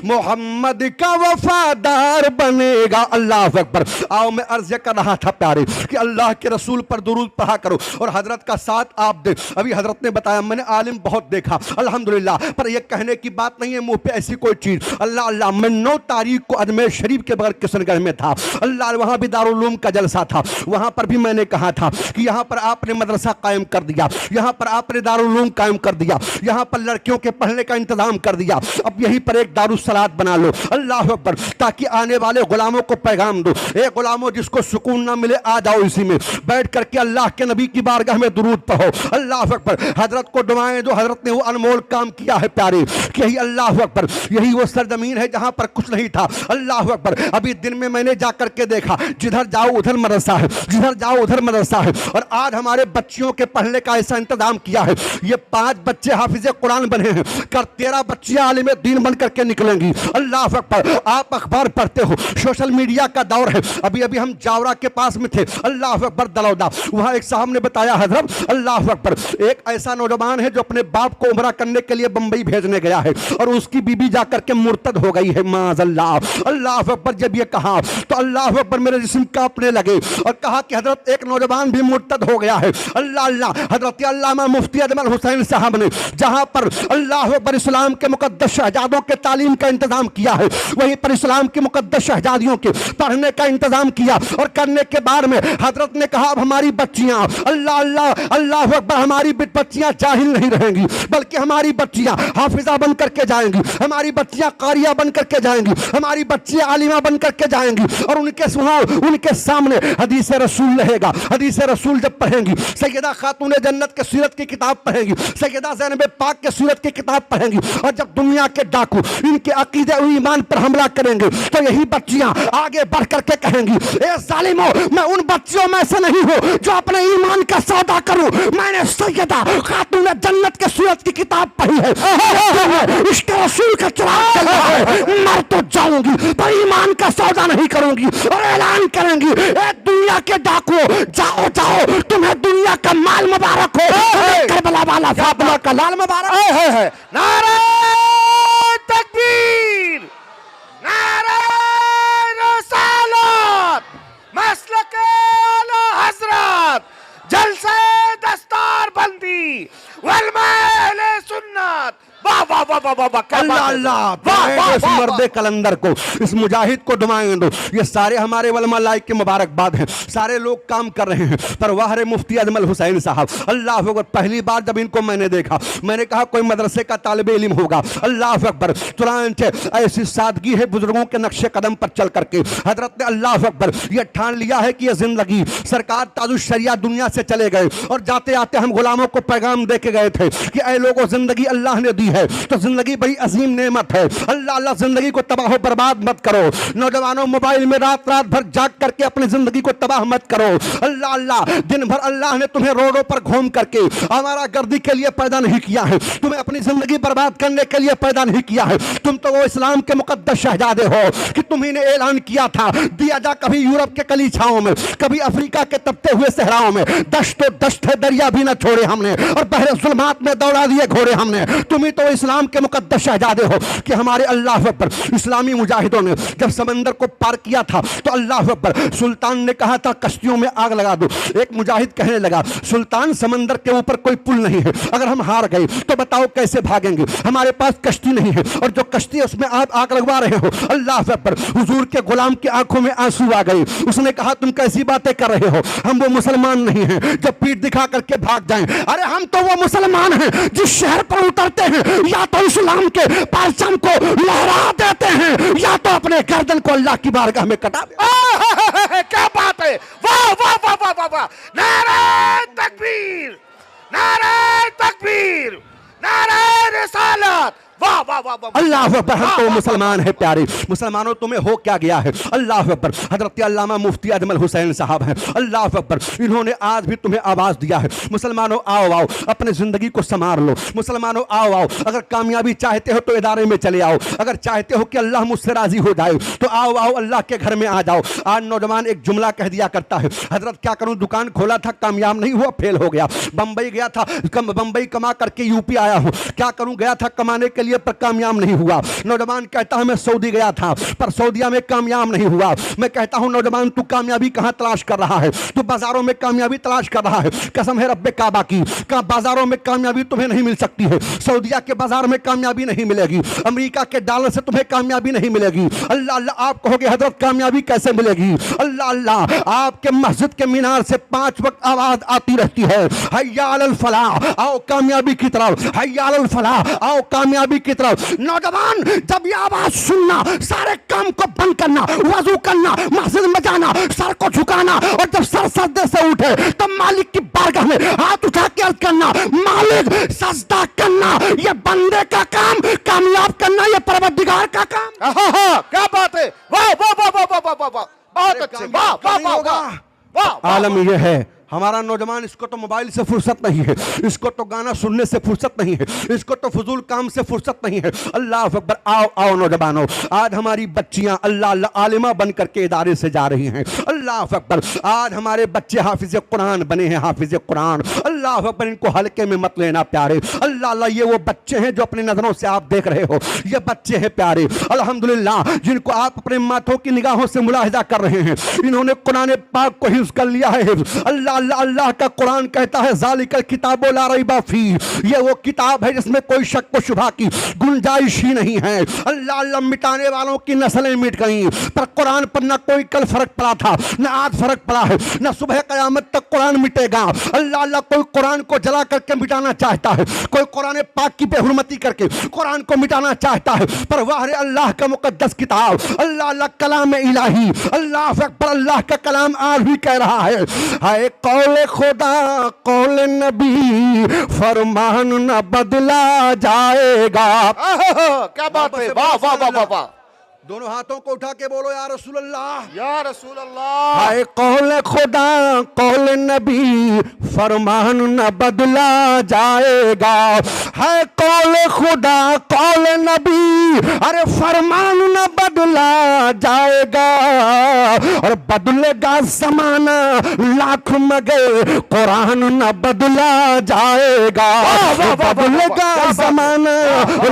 S4: मोहम्मद का वफादार बनेगा। अल्लाह अकबर। आओ, मैं अर्ज कर रहा था प्यारे कि अल्लाह के रसूल पर दुरूद पढ़ा करो और हजरत का साथ आप दे। अभी हजरत ने बताया, मैंने आलिम बहुत देखा अल्हम्दुलिल्लाह, पर यह कहने की बात नहीं है मुंह पे ऐसी कोई चीज। अल्लाह अल्लाह। मैं 9 तारीख को अजमेर शरीफ के बगैर किशनगढ़ में था। अल्लाह, वहां भी दारुल उलूम का जलसा था। वहां पर भी मैंने कहा था कि यहां पर आपने मदरसा कायम कर दिया, यहां पर आपने दारुल उलूम कायम कर दिया, यहां पर लड़कियों के पढ़ने का इंतजाम कर दिया। अब यहीं पर एक दारुस्सलात बना लो। अल्लाह अकबर। ताकि आने वाले गुलामों को पैगाम दो, ए गुलामों जिसको सुकून ना मिले आ जाओ, इसी में बैठ करके अल्लाह के नबी की बारगाह में दुरूद पढ़ो। अल्लाह अकबर। हजरत को दुआएं दो। हजरत ने वो अनमोल काम किया है प्यारे कि यही अल्लाह अकबर, यही वो सरजमीन है जहां पर कुछ नहीं था। अल्लाह अकबर। अभी दिन में मैंने जाकर के देखा, जिधर जाओ उधर मदरसा है, जिधर जाओ उधर मदरसा है। और आज हमारे बच्चियों के पढ़ने का ऐसा इंतजाम किया है, ये 5 बच्चे हाफिज कुरान बने हैं, कर 13 बच्चियां आलिम दीन बन करके निकलेंगी। अल्लाह अकबर। आप अखबार पढ़ते हो, सोशल मीडिया का दौर है। अभी अभी हम जावरा के पास में थे, अल्लाह अकबर, दलौदा, वहां एक साहब ने बताया हजरत अल्लाह अकबर, एक ऐसा नौजवान है जो अपने बाप को उम्रा करने के लिए बंबई भेजने गया है और उसकी बीबी जाकर के मुर्तद हो गई है। माज़अल्लाह। अल्लाह अकबर। जब ये कहा तो अल्लाह अकबर मेरे जिस्म कांपने लगे और कहा कि हजरत एक नौजवान भी मुर्तद हो गया है। अल्लाह अल्लाह। हजरत अल्लामा मुफ्ती अजमल हुसैन साहब ने जहां पर अल्लाह अकबर इस्लाम के मुकद्दस शहजादों के तालीम का इंतजाम किया है, वहीं पर इस्लाम की मुकद्दस शहजादियों के पढ़ने का इंतजाम किया और करने के बाद में हजरत ने कहा अब हमारी बच्चियां अल्लाह अल्लाह अल्लाह अकबर, हमारी बच्चियां जाहिल नहीं रहेंगी, बल्कि हमारी बच्चियां हाफिजा बन करके जाएंगी, हमारी बच्चियां कारिया बन करके जाएंगी, हमारी बच्चियां आलिमा बन करके जाएंगी। और उनके सामने हदीस रसूल रहेगा। हदीस रसूल जब पढ़ेंगी, सैयदा खातून जन्नत के सीरत की किताब पढ़ेंगी, सैयदा ज़ैनब पाक के सीरत की किताब पढ़ेंगी। और जब दुनिया के डाकू इनके अकीदे और ईमान पर हमला करेंगे तो यही बच्चियां आगे बढ़ करके कहेंगी, ए जालिमो, मैं उन बच्चियों में से नहीं हूं जो अपने ईमान का सौदा करूं। मैंने सैयदा खातून जन्नत के सूरत की किताब पढ़ी है, इसके रसूल का चिराग चल रहा है, मर तो जाऊंगी पर ईमान का सौदा नहीं करूंगी। और ऐलान करेंगी, ए दुनिया के डाकू, जाओ जाओ, तुम्हें दुनिया का माल मुबारक हो, करबला वाला फातिमा का लाल मुबारक है।
S3: नारे तकबीर, नारे रसालत, मसलक आला हजरत, जलसे दस्तार बंदी, वलमा अहले सुन्नत। वाह वाह वाह वाह वाह वाह, क्या
S4: अल्लाह
S3: बात है।
S4: अल्लाह,
S3: वाह वाह
S4: इस
S3: वाह
S4: मर्द कलंदर को, इस मुजाहिद को दुआएं दो। ये सारे हमारे उलमा लाइक के मुबारकबाद हैं, सारे लोग काम कर रहे हैं। पर वाह रे मुफ्ती अजमल हुसैन साहब, अल्लाह अकबर, पहली बार जब इनको मैंने देखा मैंने कहा कोई मदरसे का तालिबे इल्म होगा। अल्लाह अकबर, चुनांचे ऐसी सादगी है बुजुर्गों के नक्शे कदम पर चल करके हजरत ने अल्लाह अकबर ये ठान लिया है कि ये जिंदगी, सरकार ताजुश शरिया दुनिया से चले गए और जाते आते हम गुलामों को पैगाम दे के गए थे कि ऐ लोगों, जिंदगी अल्लाह ने दी है तो जिंदगी बड़ी अजीम नेमत है। अल्लाह अल्लाह, जिंदगी को तबाह बर्बाद मत करो। नौजवानों, मोबाइल में रात रात भर जाग करके अपनी जिंदगी को तबाह मत करो। अल्लाह अल्लाह, दिन भर अल्लाह ने तुम्हें रोडों पर घूम करके हमारा गर्दी के लिए पैदा नहीं किया है, तुम्हें अपनी जिंदगी बर्बाद करने के लिए पैदा नहीं किया है। तुम तो वो इस्लाम के मुकद्दस शहजादे हो कि तुम्ही ने ऐलान किया था, दिया जा कभी यूरोप के कलीछाओं में, कभी अफ्रीका के तपते हुए सहराओं में, दश्तो दश्त है दरिया भी न छोड़े हमने और बहरे जुल्मात में दौड़ा दिए घोड़े हमने। तुम्ही तो इस्लाम के मुकद्दस शहजादे हो कि हमारे अल्लाह अकबर इस्लामी मुजाहिदों ने जब समंदर को पार किया था तो अल्लाह अकबर, सुल्तान ने कहा था कश्तियों में आग लगा दो। एक मुजाहिद कहने लगा, सुल्तान समंदर के ऊपर कोई पुल नहीं है, अगर हम हार गए तो बताओ कैसे भागेंगे, हमारे पास कश्ती नहीं है और जो कश्ती है उसमें आप आग लगवा रहे हो। अल्लाह अकबर, हुजूर के गुलाम की आंखों में आंसू आ गए। उसने कहा तुम कैसी बातें कर रहे हो, हम वो मुसलमान नहीं हैं जो पीठ दिखा करके भाग जाएं। अरे हम तो वो मुसलमान हैं जिस शहर पर उतरते हैं या तो इस्लाम के परचम को लहरा देते हैं या तो अपने गर्दन को अल्लाह की बारगाह में कटा देते।
S3: क्या बात है, वाह वाह वाह वाह वाह वाह, नारे तकबीर, नारे तकबीर, नारे रिसालत, वाह वाह वाह वाह।
S4: अल्लाह अकबर, हम तो मुसलमान है प्यारे। मुसलमानों तुम्हें हो क्या गया है? अल्लाह अकबर, हजरत अल्लामा मुफ्ती अजमल हुसैन साहब हैं, अल्लाह अकबर, इन्होंने आज भी तुम्हें आवाज दिया है, मुसलमानों आओ आओ, अपने जिंदगी को संवार लो। मुसलमानों आओ आओ, अगर कामयाबी चाहते हो तो इदारे में चले आओ, अगर चाहते हो कि अल्लाह मुझसे राजी हो जाए तो आओ आओ अल्लाह के घर में आ जाओ। आज नौजवान एक जुमला कह दिया करता है, हजरत क्या करूं, दुकान खोला था कामयाब नहीं हुआ, फेल हो गया। बंबई गया था, बंबई कमा करके यूपी आया हूं, क्या करूं, गया था कमाने के लिए पर कामयाब नहीं हुआ। नौजवान कहता है मैं सऊदी गया था पर सऊदिया में कामयाब नहीं हुआ। मैं कहता हूं नौजवान तू कामयाबी कहां तलाश कर रहा है? तू बाजारों में कामयाबी तलाश कर रहा है। कसम है रब्बे काबा की, का बाजारों में कामयाबी तुम्हें नहीं मिल सकती है। सऊदिया के बाजार में कामयाबी नहीं मिलेगी, अमेरिका के डॉलर से तुम्हें कामयाबी नहीं मिलेगी। अल्लाह अल्लाह, आप कहोगे हजरत कामयाबी कैसे मिलेगी? अल्लाह अल्लाह, आपके मस्जिद के मीनार से 5 वक्त आवाज आती रहती है, हय्या अलल फलाह, आओ कामयाबी की तरफ, हय्या अलल फलाह, आओ कामयाबी की तरफ। नौजवान जब ये आवाज सुनना, सारे काम को बंद करना, वजू करना, मस्जिद में जाना, सर को झुकाना और जब सर सजदे से उठे तो मालिक की बारगाह में हाथ उठा के अर्ज करना, मालिक सजदा करना, ये बंदे का काम, कामयाब करना ये परवरदिगार का काम।
S3: क्या बात है, वाह वाह वाह वाह वाह वाह वाह, बहुत अच्छे, वाह वाह वाह वाह वाह।
S4: आलम ये है हमारा नौजवान, इसको तो मोबाइल से फुर्सत नहीं है, इसको तो गाना सुनने से फुर्सत नहीं है, इसको तो फजूल काम से फुर्सत नहीं है। अल्लाह अकबर, आओ आओ नौजवानों, आज हमारी बच्चियां अल्लाह अल्लाह आलिमा बन करके इदारे से जा रही हैं। अल्लाह अकबर, आज हमारे बच्चे हाफिज कुरान बने हैं, हाफिज कुरान। अल्लाह अकबर, इनको हल्के में मत लेना प्यारे। अल्लाह अल्लाह, ये वो बच्चे हैं जो अपनी नजरों से आप देख रहे हो, ये बच्चे हैं प्यारे अल्हम्दुलिल्लाह, जिनको आप अपने माथों की निगाहों से मुलाहिजा कर रहे हैं। इन्होंने कुरान पाक को हिफ्ज कर लिया है। अल्लाह अल्लाह का कुरान कहता है ज़ालिकल किताबु ला रैबा फी, ये वो किताब है जिसमें कोई शक व शुबा की गुंजाइश ही नहीं है। अल्लाह अल्लाह, मिटाने वालों की नस्लें मिट गई पर कुरान पर न कोई कल फर्क पड़ा था, न आज फर्क पड़ा है, न सुबह कयामत तक कुरान मिटेगा। अल्लाह अल्लाह, कोई कुरान को जला करके मिटाना चाहता है, कोई कुरान पाक की बेहुरमती करके कुरान को मिटाना चाहता है, पर वाह रे अल्लाह का मुकद्दस किताब, अल्लाह अल्लाह कलाम इलाही, अल्लाह अकबर, अल्लाह का कलाम आज भी कह रहा है, हाय कौले खुदा कौले नबी फरमान न बदला जाएगा।
S3: क्या बात है, वाह वाह वाह वाह वाह।
S4: दोनों हाथों को उठा के बोलो या रसूल अल्लाह,
S3: या रसूल अल्लाह।
S4: हाय कौले खुदा कौले नबी फरमान न बदला जाएगा, है कौले खुदा कौले नबी, अरे फरमान न बदला जाएगा, और बदलेगा जमाना लाख मगर कुरान न बदला जाएगा। बदलेगा जमाना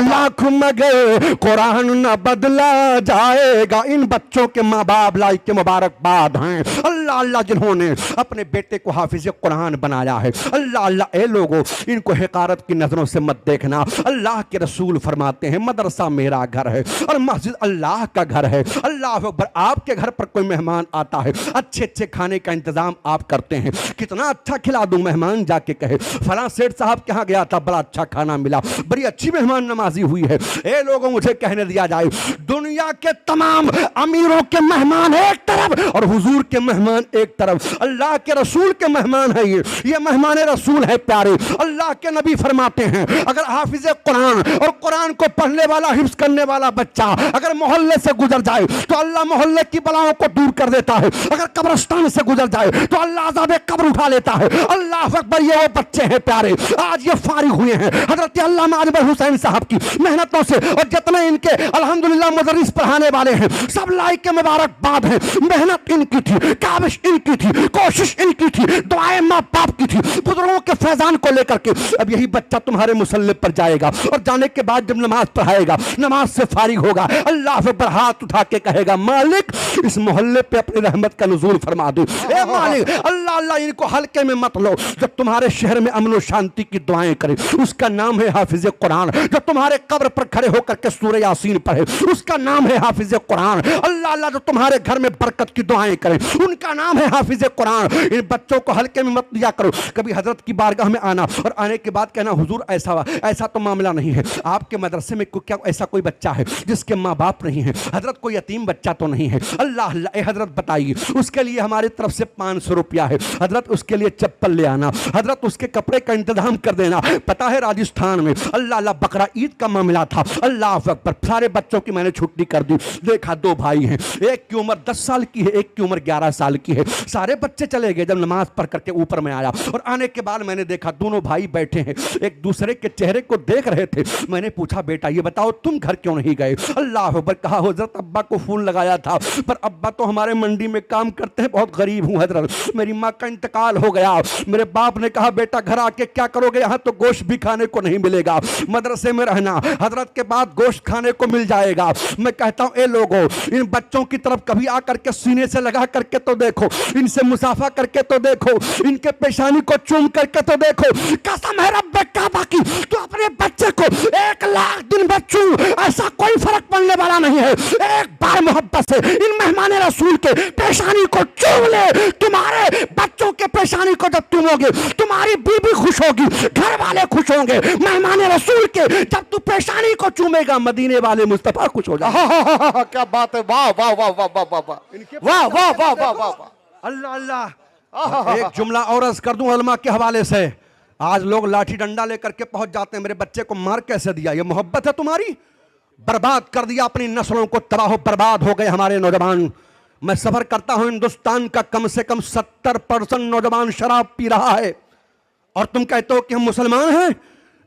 S4: लाख मगर कुरान न बदला दिया जाएगा। इन बच्चों के माँ बाप लाइक के मुबारकबाद हैं। अल्लाह अल्लाह जिन्होंने अपने बेटे को हाफिज कुरान बनाया है। अल्लाह अल्लाह ए लोगों, इनको हिकारत की नजरों से मत देखना। अल्लाह के रसूल फरमाते हैं मदरसा मेरा घर है और मस्जिद अल्लाह का घर है। अल्लाह अकबर। आपके घर पर कोई मेहमान आता है, अच्छे अच्छे खाने का इंतजाम आप करते हैं, कितना अच्छा खिला दूं, मेहमान जाके कहे फलां सेठ साहब के यहाँ गया था, बड़ा अच्छा खाना मिला, बड़ी अच्छी मेहमान नमाजी हुई है। ए लोगों, मुझे कहने दिया जाए, दुनिया के तमाम अमीरों के मेहमान एक तरफ और हुजूर के मेहमान एक तरफ, अल्लाह के रसूल के मेहमान है। ये मेहमान रसूल है प्यारे। अल्लाह के नबी फरमाते हैं अगर हाफिज कुरान और कुरान को पढ़ने वाला, हिफ्ज करने वाला बच्चा अगर मोहल्ले से गुजर जाए तो अल्लाह मोहल्ले की बलाओं को दूर कर देता है। अगर कब्रिस्तान से गुजर जाए तो अल्लाह अज़ाब कब्र उठा लेता है। अल्लाह अकबर। ये वो बच्चे हैं प्यारे, आज ये फारिग हुए हैं हजरत अल्लामा अजमल हुसैन साहब की मेहनतों से, और जितने इनके अल्हम्दुलिल्लाह मुदर्रिस पढ़ाने वाले हैं सब लाइक के मुबारकबाद हैं। मेहनत इनकी थी, काविश इनकी थी, कोशिश इनकी थी, दुआएं माँ बाप की थी, बुजुर्गों के फैजान को लेकर के। अब यही बच्चा तुम्हारे मुसल्ले पर जाएगा और जाने के बाद जब नमाज पढ़ाएगा, नमाज से फारिग होगा, अल्लाह अकबर हाथ उठा के कहेगा मालिक इस मोहल्ले पे अपनी रहमत का नुज़ूल फरमा दो। ए मालिक, अल्लाह अल्लाह इनको हल्के में मत लो। जब तुम्हारे शहर में अमन और शांति की दुआएं करे उसका नाम है हाफिज कुरान। जो तुम्हारे कब्र पर खड़े होकर के सूरह यासीन पढ़े उसका नाम है हाफिज कुरान। अल्लाह अल्लाह जो तुम्हारे घर में बरकत की दुआएं करे उनका नाम है हाफिज कुरान। इन बच्चों को हल्के में मत दिया करो। कभी हजरत की बारगाह में आना और आने के बाद कहना हुजूर ऐसा तो मामला नहीं है, आपके मदरसे में क्या ऐसा कोई बच्चा है जिसके माँ बाप नहीं है, हजरत कोई यतीम बच्चा तो नहीं है? अल्लाह अल्लाह। हजरत बताइए, उसके लिए हमारी तरफ से 500 रुपया है, हजरत उसके लिए चप्पल ले आना, हजरत उसके कपड़े का इंतजाम कर देना। पता है राजस्थान में अल्लाह अल्लाह बकरा ईद का मामला था, अल्लाह अकबर, सारे बच्चों की मैंने छुट्टी कर दी। देखा 2 भाई हैं, एक की उम्र 10 साल की है, एक की उम्र 11 साल की है। सारे बच्चे चले गए। जब नमाज पढ़ करके ऊपर में आया और आने के बाद मैंने देखा दोनों भाई बैठे हैं, एक दूसरे के चेहरे को देख रहे थे। मैंने पूछा बेटा ये बताओ तुम घर क्यों नहीं गए? अल्लाह अकबर। कहा हजरत अब्बा को फोन लगाया था पर अब्बा तो हमारे मंडी में काम करते हैं, बहुत गरीब हूं हजरत, मेरी माँ का इंतकाल हो गया। मेरे बाप ने कहा बेटा घर आके क्या करोगे, यहाँ तो गोश्त भी खाने को नहीं मिलेगा, मदरसे में रहना, हजरत के बाद गोश्त खाने को मिल जाएगा। मैं कहता हूँ ए लोगों, इन बच्चों की तरफ कभी आकर के सीने से लगा करके तो देखो, इनसे मुसाफा करके तो देखो, इनके पेशानी को चूम करके तो देखो। कसम है रब्बे काबा की, तो अपने बच्चे को 1 लाख दिन में चूम, ऐसा कोई फर्क पड़ने वाला नहीं है। एक बार मोहब्बत से इन मेहमान रसूल के पेशानी को चूम ले। तुम्हारे बच्चों के पेशानी को जब चूमोगे तुम्हारी बीबी खुश होगी, घर वाले खुश होंगे। मेहमान रसूल के जब तू पेशानी को चूमेगा मदीने वाले मुस्तफा खुश हो जाएंगे।
S3: क्या बात है, वाह वाह वाह वाह वाह वाह वाह वाह वाह वाह वाह।
S4: अल्लाह अल्लाह। एक जुमला और अर्ज कर दूं उलमा के हवाले से। आज लोग लाठी डंडा लेकर के पहुंच जाते हैं, मेरे बच्चे को मार कैसे दिया, ये मोहब्बत है तुम्हारी? बर्बाद कर दिया अपनी नस्लों को, तबाह बर्बाद हो गए हमारे नौजवान। मैं सफर करता हूं, हिंदुस्तान का कम से कम 70% नौजवान शराब पी रहा है और तुम कहते हो कि हम मुसलमान हैं।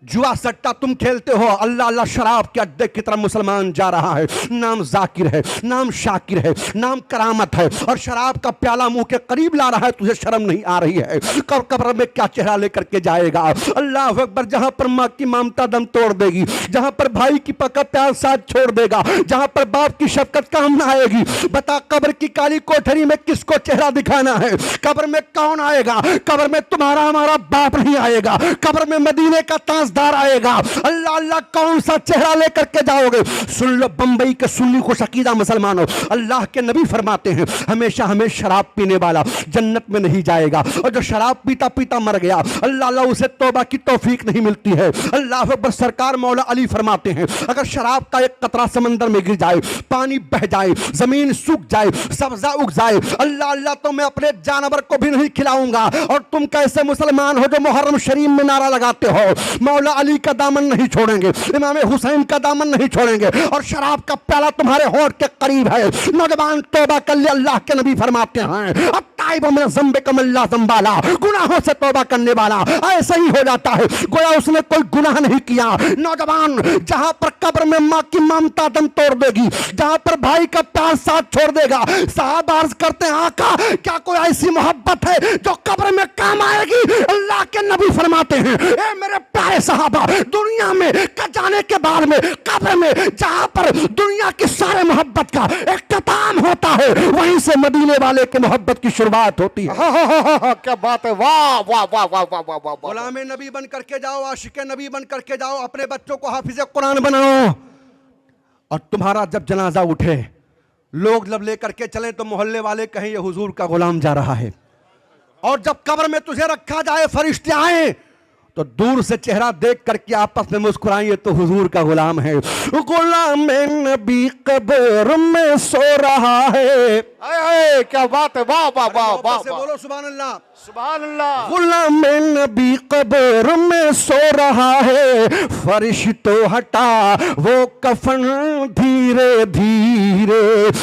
S4: जुआ सट्टा तुम खेलते हो, अल्लाह अल्लाह शराब के अड्डे की तरफ मुसलमान जा रहा है। नाम जाकिर है, नाम शाकिर है, नाम करामत है और शराब का प्याला मुंह के करीब ला रहा है, तुझे शर्म नहीं आ रही है? कब्र में क्या चेहरा लेकर के जाएगा? अल्लाह अकबर। जहां पर माँ की ममता दम तोड़ देगी, जहां पर भाई की पका प्यार साथ छोड़ देगा, जहां पर बाप की शफकत काम ना आएगी, बता कब्र की काली कोठरी में किसको चेहरा दिखाना है? कब्र में कौन आएगा? कब्र में तुम्हारा हमारा बाप नहीं आएगा, कब्र में मदीने का ताजदार आएगा। अल्लाह अल्लाह, कौन सा चेहरा लेकर के जाओगे? सुन लो बंबई के सुन्नी खुश अकीदा मुसलमानों, अल्लाह के नबी फरमाते हैं हमेशा हमें शराब पीने वाला जन्नत में नहीं जाएगा, और जो शराब पीता पीता मर गया अल्लाह अल्लाह उसे तौबा की तौफीक नहीं मिलती है। अल्लाह अकबर। सरकार मौला अली फरमाते हैं अगर शराब का एक कतरा समंदर में गिर जाए, पानी बह जाए, जमीन सूख जाए, सब्जा उग जाए, अल्लाह अल्लाह तो मैं अपने जानवर को भी नहीं खिलाऊंगा। और तुम कैसे मुसलमान हो जो मुहर्रम शरीफ में नारा लगाते हो मौला अली का दामन नहीं छोड़ेंगे, इमाम हुसैन का दामन नहीं छोड़ेंगे, और शराब का प्याला तुम्हारे होंठ के करीब है। नौजवान तौबा कर ले, अल्लाह के नबी फरमाते हैं अब ताइब मिन ज़ंबि कमल्ला ज़ंबाला, गुनाहों से तौबा करने वाला ऐसा ही हो जाता है गोया उसने कोई गुनाह नहीं किया। नौजवान, जहां पर कब्र में माँ की ममता दम तोड़ देगी, जहां पर भाई का प्यार साथ छोड़ देगा, साहबा अर्ज करते हैं आका क्या कोई ऐसी मोहब्बत है जो कब्र में काम आएगी? अल्लाह के नबी फरमाते हैं ए मेरे प्यारे साहबा, दुनिया में जाने के बाद में कब्र में जहां पर दुनिया की सारे मोहब्बत का इख्तिताम होता है, वहीं से मदीने वाले के मोहब्बत की शुरुआत होती है।
S3: क्या बात है, वाह वाह वाह वाह वाह वाह वाह।
S4: गुलाम नबी बन करके जाओ, आशिक नबी बन करके जाओ, अपने बच्चों को हाफिज कुरान बनाओ। और तुम्हारा जब जनाजा उठे, लोग जब लेकर के चले तो मोहल्ले वाले कहें ये हुजूर का गुलाम जा रहा है। और जब कब्र में तुझे रखा जाए, फरिश्ते आए तो दूर से चेहरा देख करके आपस में मुस्कुराइए तो हुजूर का गुलाम है। गुलाम नबी कब्र में सो रहा है।
S3: क्या बात है, वाह वाह वाह वाह।
S4: बोलो सुभान अल्लाह,
S3: सुभान अल्लाह।
S4: गुलाम नबी कब्र में सो रहा है, फरिश्तों हटा वो कफन धीरे धीरे।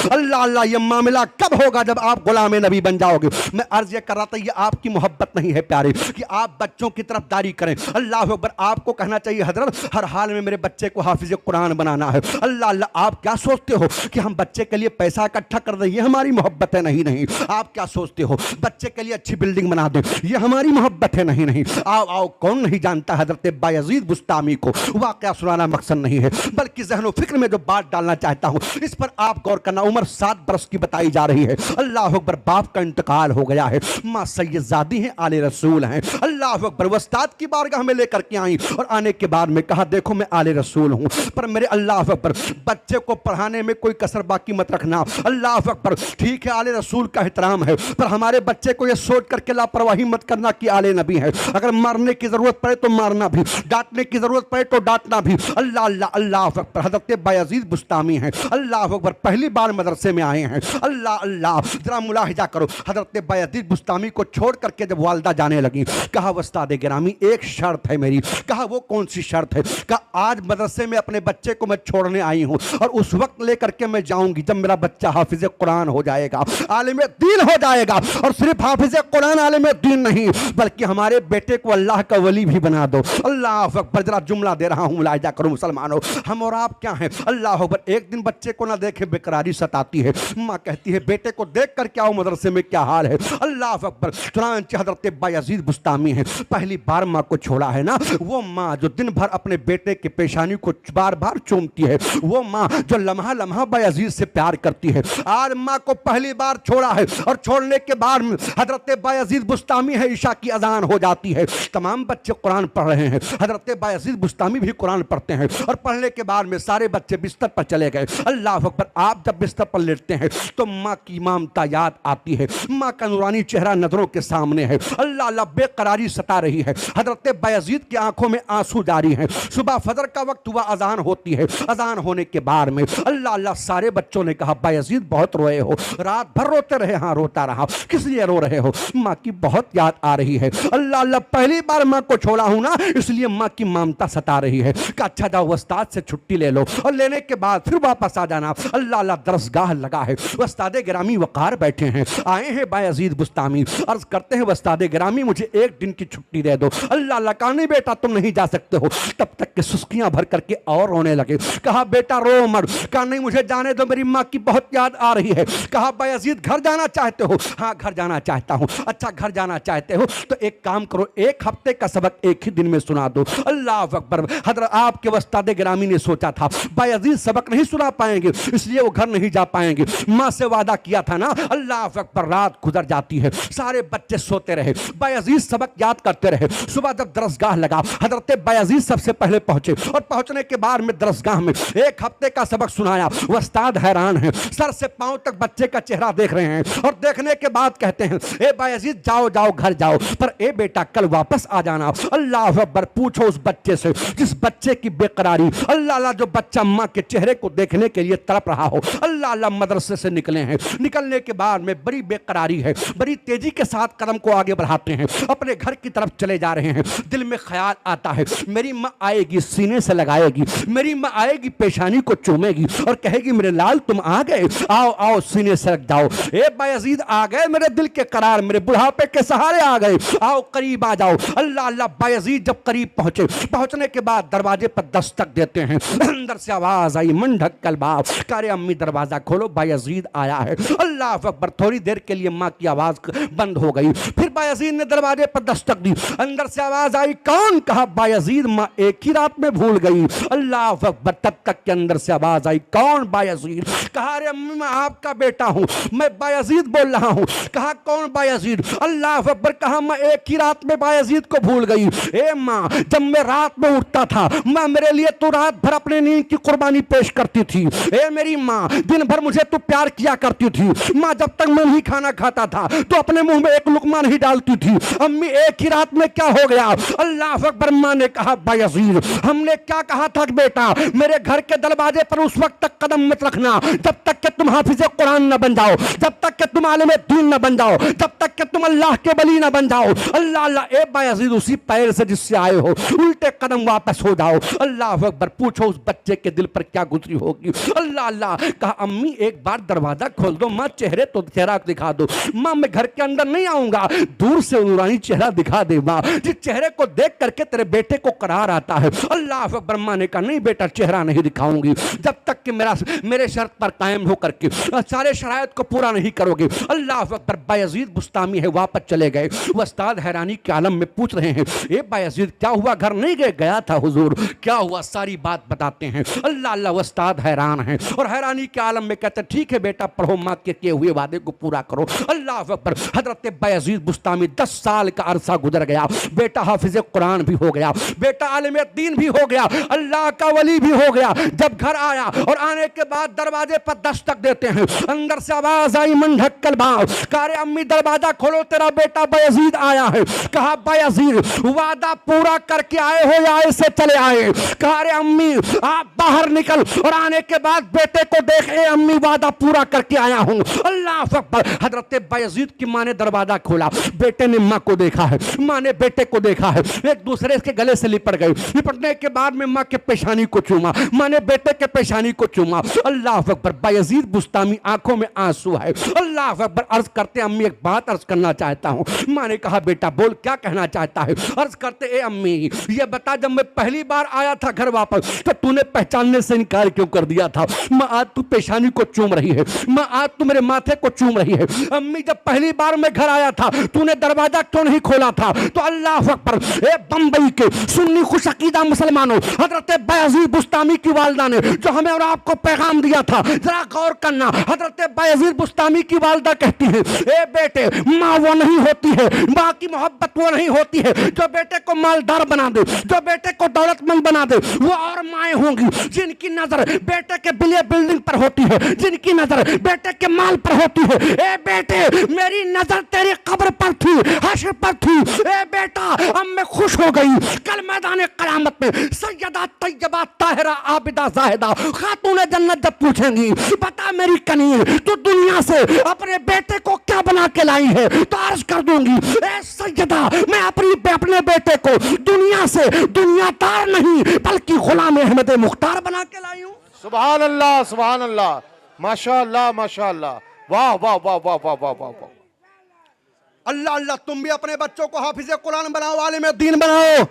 S4: अल्लाह अल्लाह, ये मामला कब होगा? जब आप गुलाम नबी बन जाओगे। मैं अर्ज ये कर रहा था, ये आपकी मोहब्बत नहीं है प्यारे कि आप बच्चों की तरफदारी करें। अल्लाह अकबर, आपको कहना चाहिए हजरत हर हाल में मेरे बच्चे को हाफिज कुरान बनाना है। अल्लाह अल्लाह, आप क्या सोचते हो कि हम बच्चे के लिए पैसा इकट्ठा कर दें, ये हमारी मोहब्बत है? नहीं नहीं। आप क्या सोचते हो बच्चे के लिए अच्छी बिल्डिंग बना दें, ये हमारी मोहब्बत है? नहीं नहीं। आओ आओ, कौन नहीं जानता हजरत बायजीद बुस्तामी को? वाकया सुनाना मकसद नहीं है, बल्कि ज़हन फिक्र में जो बात डालना चाहता हूं इस पर आप गौर करना। उम्र 7 बरस की बताई जा रही है। अल्लाह अकबर, बाप का इंतकाल हो गया है, माँ सैयदजादी हैं, आले रसूल हैं। अल्लाह अकबर, वस्ताद की बारगाह में लेकर के आई और आने के बाद में कहा देखो मैं आले रसूल हूं, पर मेरे अल्लाह अकबर बच्चे को पढ़ाने में कोई कसर बाकी मत रखना। अल्लाह अकबर, ठीक है आले रसूल का एहतराम है, पर हमारे बच्चे को यह सोच करके लापरवाही मत करना कि आले नबी है। अगर मारने की जरूरत पड़े तो मारना भी, डांटने की जरूरत पड़े तो डांटना भी। अल्लाह अल्लाह अल्लाह अकबर। हजरत बायजीद बुस्तामी हैं, अल्लाह अकबर, पहली बार मदरसे में आए हैं। अल्लाह अल्लाह, जरा मुलाहिजा करो, हजरत बायजीद बुस्तामी को छोड़ करके जब वालदा जाने लगी, कहा वस्ताद गिरामी एक शर्त है मेरी। कहा वो कौन सी शर्त है? कहा आज मदरसे में अपने बच्चे को मैं छोड़ने आई हूं और उस वक्त लेकर के मैं जाऊंगी जब मेरा बच्चा हाफिज कुरान हो जाएगा, आलिम दीन हो जाएगा। और सिर्फ हाफिज कुरान आलिम दीन नहीं, बल्कि हमारे बेटे को अल्लाह का वली भी बना दो। अल्लाह अकबर, जरा जुमला दे रहा हूं, मुलाहिजा करो मुसलमानों, हम और आप क्या हैं? अल्लाह अकबर, एक दिन बच्चे को ना देखे बेकरारी सताती है, माँ कहती है बेटे को देख कर क्या हो मदरसे में क्या हाल है। अल्लाह अकबर, चुनांचे हजरत बायजीद बुस्तामी हैं, पहली बार माँ को छोड़ा है ना, वो माँ जो दिन भर अपने बेटे के पेशानी को बार बार चूमती है, वो माँ जो लम्हा लम्हा बायजीद से प्यार करती है, आज माँ को पहली बार छोड़ा है। और छोड़ने के बाद हजरत बायजीद बुस्तामी है, ईशा की अजान हो जाती है, तमाम बच्चे कुरान पढ़ रहे हैं, हजरत बायजीद बुस्तामी भी कुरान पढ़ते हैं। और पढ़ने के बाद में सारे बच्चे बिस्तर पर चले गए। अल्लाह अकबर, आप जब बिस्तर पर लेटते हैं तो माँ की ममता याद आती है, माँ का नूरानी चेहरा नजरों के सामने है। अल्लाह अल्लाह, बेकरारी सता रही है, हजरत बायजीद की आंखों में आंसू जारी हैं। सुबह फजर का वक्त हुआ, अजान होती है, अजान होने के बाद में अल्लाह अल्लाह, सारे बच्चों ने कहा बायजीद बहुत रोए हो, रात भर रोते रहे। हाँ रोता रहा, किस लिए रो रहे हो? माँ की बहुत याद आ रही है। अल्लाह अल्लाह, पहली बार माँ को छोड़ा हूं ना, इसलिए माँ की ममता सता रही है। कि अच्छा जाओ वस्ताद से छुट्टी ले लो और लेने के बाद फिर वापस आ जाना। अल्लाह अल्लाह, दरसगाह लगा है, वस्ताद गिरामी वकार बैठे हैं, आए हैं बायजीद बुस्तामी, अर्ज करते हैं वस्ताद गिरामी मुझे एक दिन की छुट्टी दे दो। अल्लाह अल्लाह, कहा नहीं बेटा तुम नहीं जा सकते हो। तब तक के सुस्कियां भर करके और रोने लगे। कहा बेटा रो मत। कहा नहीं मुझे जाने दो, मेरी माँ की बहुत याद आ रही है। कहा बायजीद घर जाना चाहते हो? हाँ घर जाना चाहता हूँ। अच्छा घर जाना चाहते हो तो एक काम करो, एक हफ्ते का सबक एक ही दिन में सुना दो। अल्लाह अकबर, हजरत आपके वस्ताद गिरामी ने सोचा था बायजीद सबक नहीं सुना पाएंगे, इसलिए वो घर नहीं जा पाएंगे। माँ से वादा किया था ना। अल्लाह अकबर, रात गुजर जाती है, सारे बच्चे सोते रहे, बायजीद सबक याद करते रहे। सुबह जब दरसगाह लगा, हजरत बायजीद सबसे पहले पहुंचे और पहुंचने के बाद में दरसगाह में एक हफ्ते का सबक सुनाया। वस्ताद हैरान है, सर से पांव तक बच्चे का चेहरा देख रहे हैं और देखने के बाद कहते हैं ए बायजीद जाओ जाओ घर जाओ, पर ए बेटा कल वापस आ जाना। अल्लाह अकबर, पूछो उस बच्चे से जिस बच्चे की बेकरारी, अल्लाह अल्लाह, जो बच्चा माँ के चेहरे को देखने के लिए तड़प रहा हो। अल्लाह अल्लाह, मदरसे से निकले हैं, निकलने के बाद में बड़ी बेकरारी है, बड़ी तेजी के साथ कदम को आगे बढ़ाते हैं, अपने घर की तरफ चले जा रहे हैं। दिल में ख्याल आता है मेरी माँ आएगी, सीने से लगाएगी, मेरी माँ आएगी, पेशानी को चूमेगी और कहेगी मेरे लाल तुम आ गए, आओ आओ सीने सीने से रख जाओ। ए बायजीद आ गए मेरे दिल के करार, मेरे बुढ़ापे के सहारे आ गए, आओ करीब आ जाओ। अल्लाह अल्लाह। बायजीद जब करीब पहुंचे, पहुंचने के बाद दरवाजे पर दस्तक देते हैं। अंदर से आवाज आई, मन ढक्कल बाप। कह रहे अम्मी दरवाजा खोलो, बायजीद आया है। अल्लाह अकबर। थोड़ी देर के लिए माँ की आवाज बंद हो गई। फिर बायजीद ने दरवाजे पर दस्तक दी। अंदर से आवाज आई, कौन? कहा बायजीद। माँ एक ही रात में भूल गई। अल्लाह अकबर। तब तक के अंदर से आवाज आई, कौन? बायजीद। कहा अरे अम्मी मैं आपका बेटा हूं, मैं बायजीद बोल रहा हूं। कहा कौन बायजीद? अल्लाह अकबर। कहा मैं एक ही रात में बायजीद को भूल गई। ए माँ, जब मैं रात में उठता था, माँ मेरे लिए तो रात भर अपने नींद की कुर्बानी पेश करती थी। ए मेरी माँ, दिन भर मुझे तो प्यार किया करती थी। माँ जब तक मैं नहीं खाना खाता था तो अपने मुंह में एक लुकमा नहीं डालती थी। अम्मी एक ही रात में क्या हो गया? अल्लाह अकबर। माँ ने कहा बायजीद हमने क्या कहा था बेटा, मेरे घर के दरवाजे पर उस वक्त तक कदम मत रखना जब तक कि तुम हाफिज कुरान न बन जाओ, जब तक कि तुम आलिम दीन न बन जाओ, जब तक कि तुम अल्लाह के वली न बन जाओ। अल्लाह अल्लाह। ए बायजीद उसी पैर से जिससे आए हो उल्टे कदम वापस हो जाओ। अल्लाह अकबर। पूछो उस बच्चे के दिल पर क्या गुजरी होगी। अल्लाह अल्लाह। कहा अम्मी एक बार दरवाजा खोल दो, माँ चेहरे तो चेहरा दिखा दो। माँ मैं घर के अंदर नहीं आऊंगा, दूर से नूरानी चेहरा दिखा दे माँ, जिस चेहरे को देख करके तेरे बेटे को करार आता है। अल्लाह अकबर। माँ ने कहा नहीं बेटा, चेहरा नहीं दिखाऊंगी जब तक कि मेरे शर्त पर कायम हो करके सारे शरायत को पूरा नहीं करोगे। अल्लाह अकबर। बायजीद बुस्तामी है वापस चले गए। उस्ताद हैरानी के आलम में पूछ रहे हैं, ए बायजीद क्या हुआ? घर नहीं गए? गया था हुजूर। क्या हुआ? सारी बात बताते हैं। अल्लाह अल्लाह। उस्ताद हैरान है और हैरानी के आलम में कहते ठीक है बेटा, पढ़ो, माँ के किए हुए वादे को पूरा करो। अल्लाह अकबर। हजरत बायजीद बुस्तामी 10 साल का अरसा गुजर गया। बेटा हाफिज कुरान भी हो गया, बेटा आलिम दीन भी हो गया, अल्लाह का वली भी हो गया। जब घर आया और आने के बाद दरवाजे पर दस्तक देते हैं, अंदर से आवाज आई, मन ढक्कल बाप। कहा रे अम्मी दरवाजा खोलो, तेरा बेटा बायजीद आया है। कहा बायजीद वादा पूरा करके आए हो या ऐसे चले आए? कहा रे अम्मी आप बाहर निकल और आने के बाद बेटे को देख। ए अम्मी वादा पूरा करके आया हूं। अल्लाह अकबर। हजरत बायजीद की माँ ने दरवाजा खोला, बेटे ने माँ को देखा है, माँ ने बेटे को देखा है, एक दूसरे के गले से लिपट गए। लिपटने के बाद में माँ के पेशानी को चूमा, माँ ने बेटे के पेशानी को चूमा। अल्लाह अकबर। बायजीद बुस्तामी आंखों में आंसू है। अल्लाह अकबर। अर्ज करते अम्मी एक बात अर्ज करना चाहता हूँ। माँ ने कहा बेटा बोल, क्या कहना चाहता है? अर्ज करते ए अम्मी ये बता, जब मैं पहली बार आया था घर वापस तो तूने पहचानने से इनकार क्यों कर दिया था? माँ आज तू पेशानी को चूम रही है, माँ आज तू मेरे माथे को चूम रही है। अम्मी जब पहली बार मैं घर आया था तूने दरवाजा क्यों नहीं खोला था? तो अल्लाह अकबर। ए बंबई के सुन्नी खुश अकीदा मुसलमानों, हजरत बायजीद बुस्तामी की वालदा ने जो हमें और आपको पैगाम दिया था, जरा गौर करना। हजरत बायजीद बुस्तामी की वालदा कहती है, ए बेटे माँ वो नहीं होती है, माँ की मोहब्बत वो नहीं होती है जो बेटे को मालदार बना दे, जो बेटे को दौलतमंद बना दे। वो और माएँ होंगी जिनकी नजर बेटे के बिल्डिंग पर होती है, जिनकी नजर बेटे के माल पर होती है। ए बेटे मेरी नजर तेरी कब्र पर थी, हश्र पर थी। ए बेटा अब मैं खुश हो गई, कल मैदान क़यामत में सैयदा तैयबा ताहिरा आबिदा जाहिदा खातून जन्नत जब पूछेंगी बता मेरी कनी तो दुनिया से अपने बेटे को क्या बना के लाई है, तो अर्ज कर दूंगी ए सैयदा मैं अपने बेटे को दुनिया से दुनियादार नहीं बल्कि गुलाम अहमद मुख्तार बना के लाई हूं।
S3: सुभान अल्लाह, सुभान अल्लाह, माशाअल्लाह माशाअल्लाह, वाह वाह वाह वाह वाह वाह वाह वाह।
S4: अल्लाह अल्लाह। तुम भी अपने बच्चों को हाफिज कुरान बनाओ, आलिम दीन बनाओ।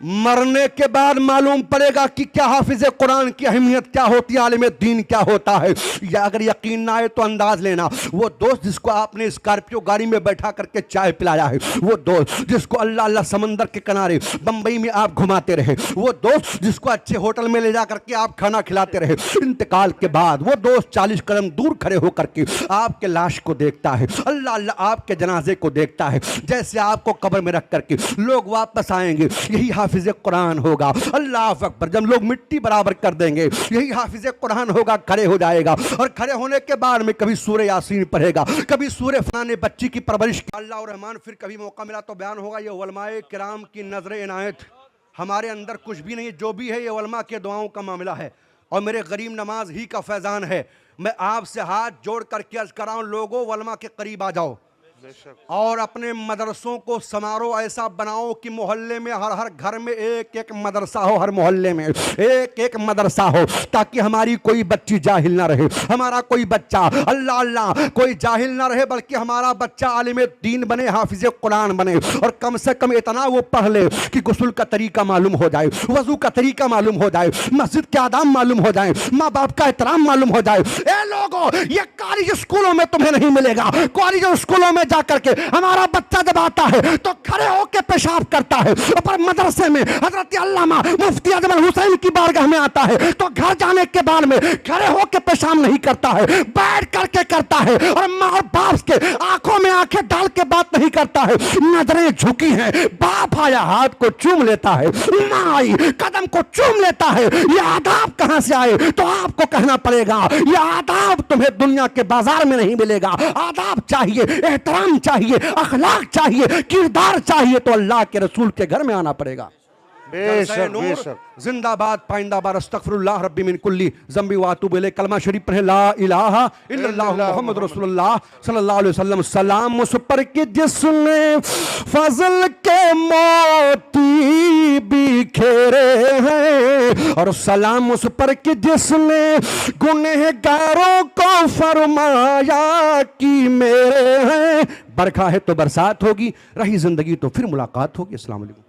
S4: मरने के बाद मालूम पड़ेगा कि क्या हाफिज कुरान की अहमियत क्या होती है, आलिम दीन क्या होता है। या अगर यकीन ना आए तो अंदाज लेना, वो दोस्त जिसको आपने स्कॉर्पियो गाड़ी में बैठा करके चाय पिलाया है, वो दोस्त जिसको अल्लाह अल्लाह समंदर के किनारे बंबई में आप घुमाते रहे, वो दोस्त जिसको अच्छे होटल में ले जा करके आप खाना खिलाते रहे, इंतकाल के बाद वो दोस्त 40 कदम दूर खड़े होकर के आपके लाश को देखता है, अल्लाह अल्लाह आपके जनाजे को देखता है। जैसे आपको कब्र में रख करके लोग वापस आएंगे, यही हाफिज कुरान होगा। अल्लाह अकबर। जब लोग मिट्टी बराबर कर देंगे यही हाफिज कुरान होगा, खड़े हो जाएगा और खड़े होने के बाद में कभी सूरह यासीन पढ़ेगा, कभी सूरह फलाने बच्ची की परवरिश अल्लाह और रहमान। फिर कभी मौका मिला तो बयान होगा ये उलमाए किराम की नजर इनायत, हमारे अंदर कुछ भी नहीं, जो भी है ये उलमा के दुआओं का मामला है और मेरे गरीब नमाज ही का फैजान है। मैं आपसे हाथ जोड़ करके अर्ज कर रहा हूं, लोगों उलमा के करीब आ जाओ,
S2: और अपने मदरसों को समारोह ऐसा बनाओ कि मोहल्ले में हर घर में एक एक मदरसा हो, हर मोहल्ले में एक एक मदरसा हो, ताकि हमारी कोई बच्ची जाहिल ना रहे, हमारा कोई बच्चा अल्लाह अल्लाह कोई जाहिल ना रहे, बल्कि हमारा बच्चा आलिम दीन बने, हाफिज कुरान बने, और कम से कम इतना वो पढ़ ले कि गुस्ल का तरीका मालूम हो जाए, वजू का तरीका मालूम हो जाए, मस्जिद के आदाब मालूम हो जाए, माँ बाप का एहतराम मालूम हो जाए। ए लोगों, ये कॉलेज स्कूलों में तुम्हें नहीं मिलेगा। कॉलेज स्कूलों में जाकर के हमारा बच्चा जब आता है तो खड़े होकर पेशाब करता है, पर मदरसे में हजरत अल्लामा मुफ्ती अजमल हुसैन की बारगाह में आता है तो घर जाने के बाद में खड़े होकर पेशाब नहीं करता है, बैठ करके करता है, और माँ बाप के आंखों में आंखें डाल के बात नहीं करता है, नजरें झुकी हैं, बाप आया हाथ को चूम लेता है, माँ आई कदम को चूम लेता है। ये आदाब कहां से आए? तो आपको कहना पड़ेगा, ये आदाब तुम्हें दुनिया के बाजार में नहीं मिलेगा। आदाब चाहिए, एहतराम चाहिए, अखलाक चाहिए, किरदार चाहिए, तो अल्लाह के रसूल के घर में आना पड़ेगा।
S3: बेशक बेशक।
S2: जिंदाबाद पाइंदाबाद अस्तगफिरुल्लाह रब्बी मिन कुल्ली ज़ंबी व अतूबु इलैह। कलमा शरीफ पढ़े ला इलाहा इल्लल्लाह मुहम्मद रसूलुल्लाह सल्लल्लाहु अलैहि वसल्लम। सलाम उस पर कि जिसने फजल के मोती बिखेरे हैं, और सलाम उस पर कि जिसने गुनहगारों को फरमाया कि मेरे हैं। बरखा है तो बरसात होगी, रही जिंदगी तो फिर मुलाकात होगी। अस्सलाम वालेकुम।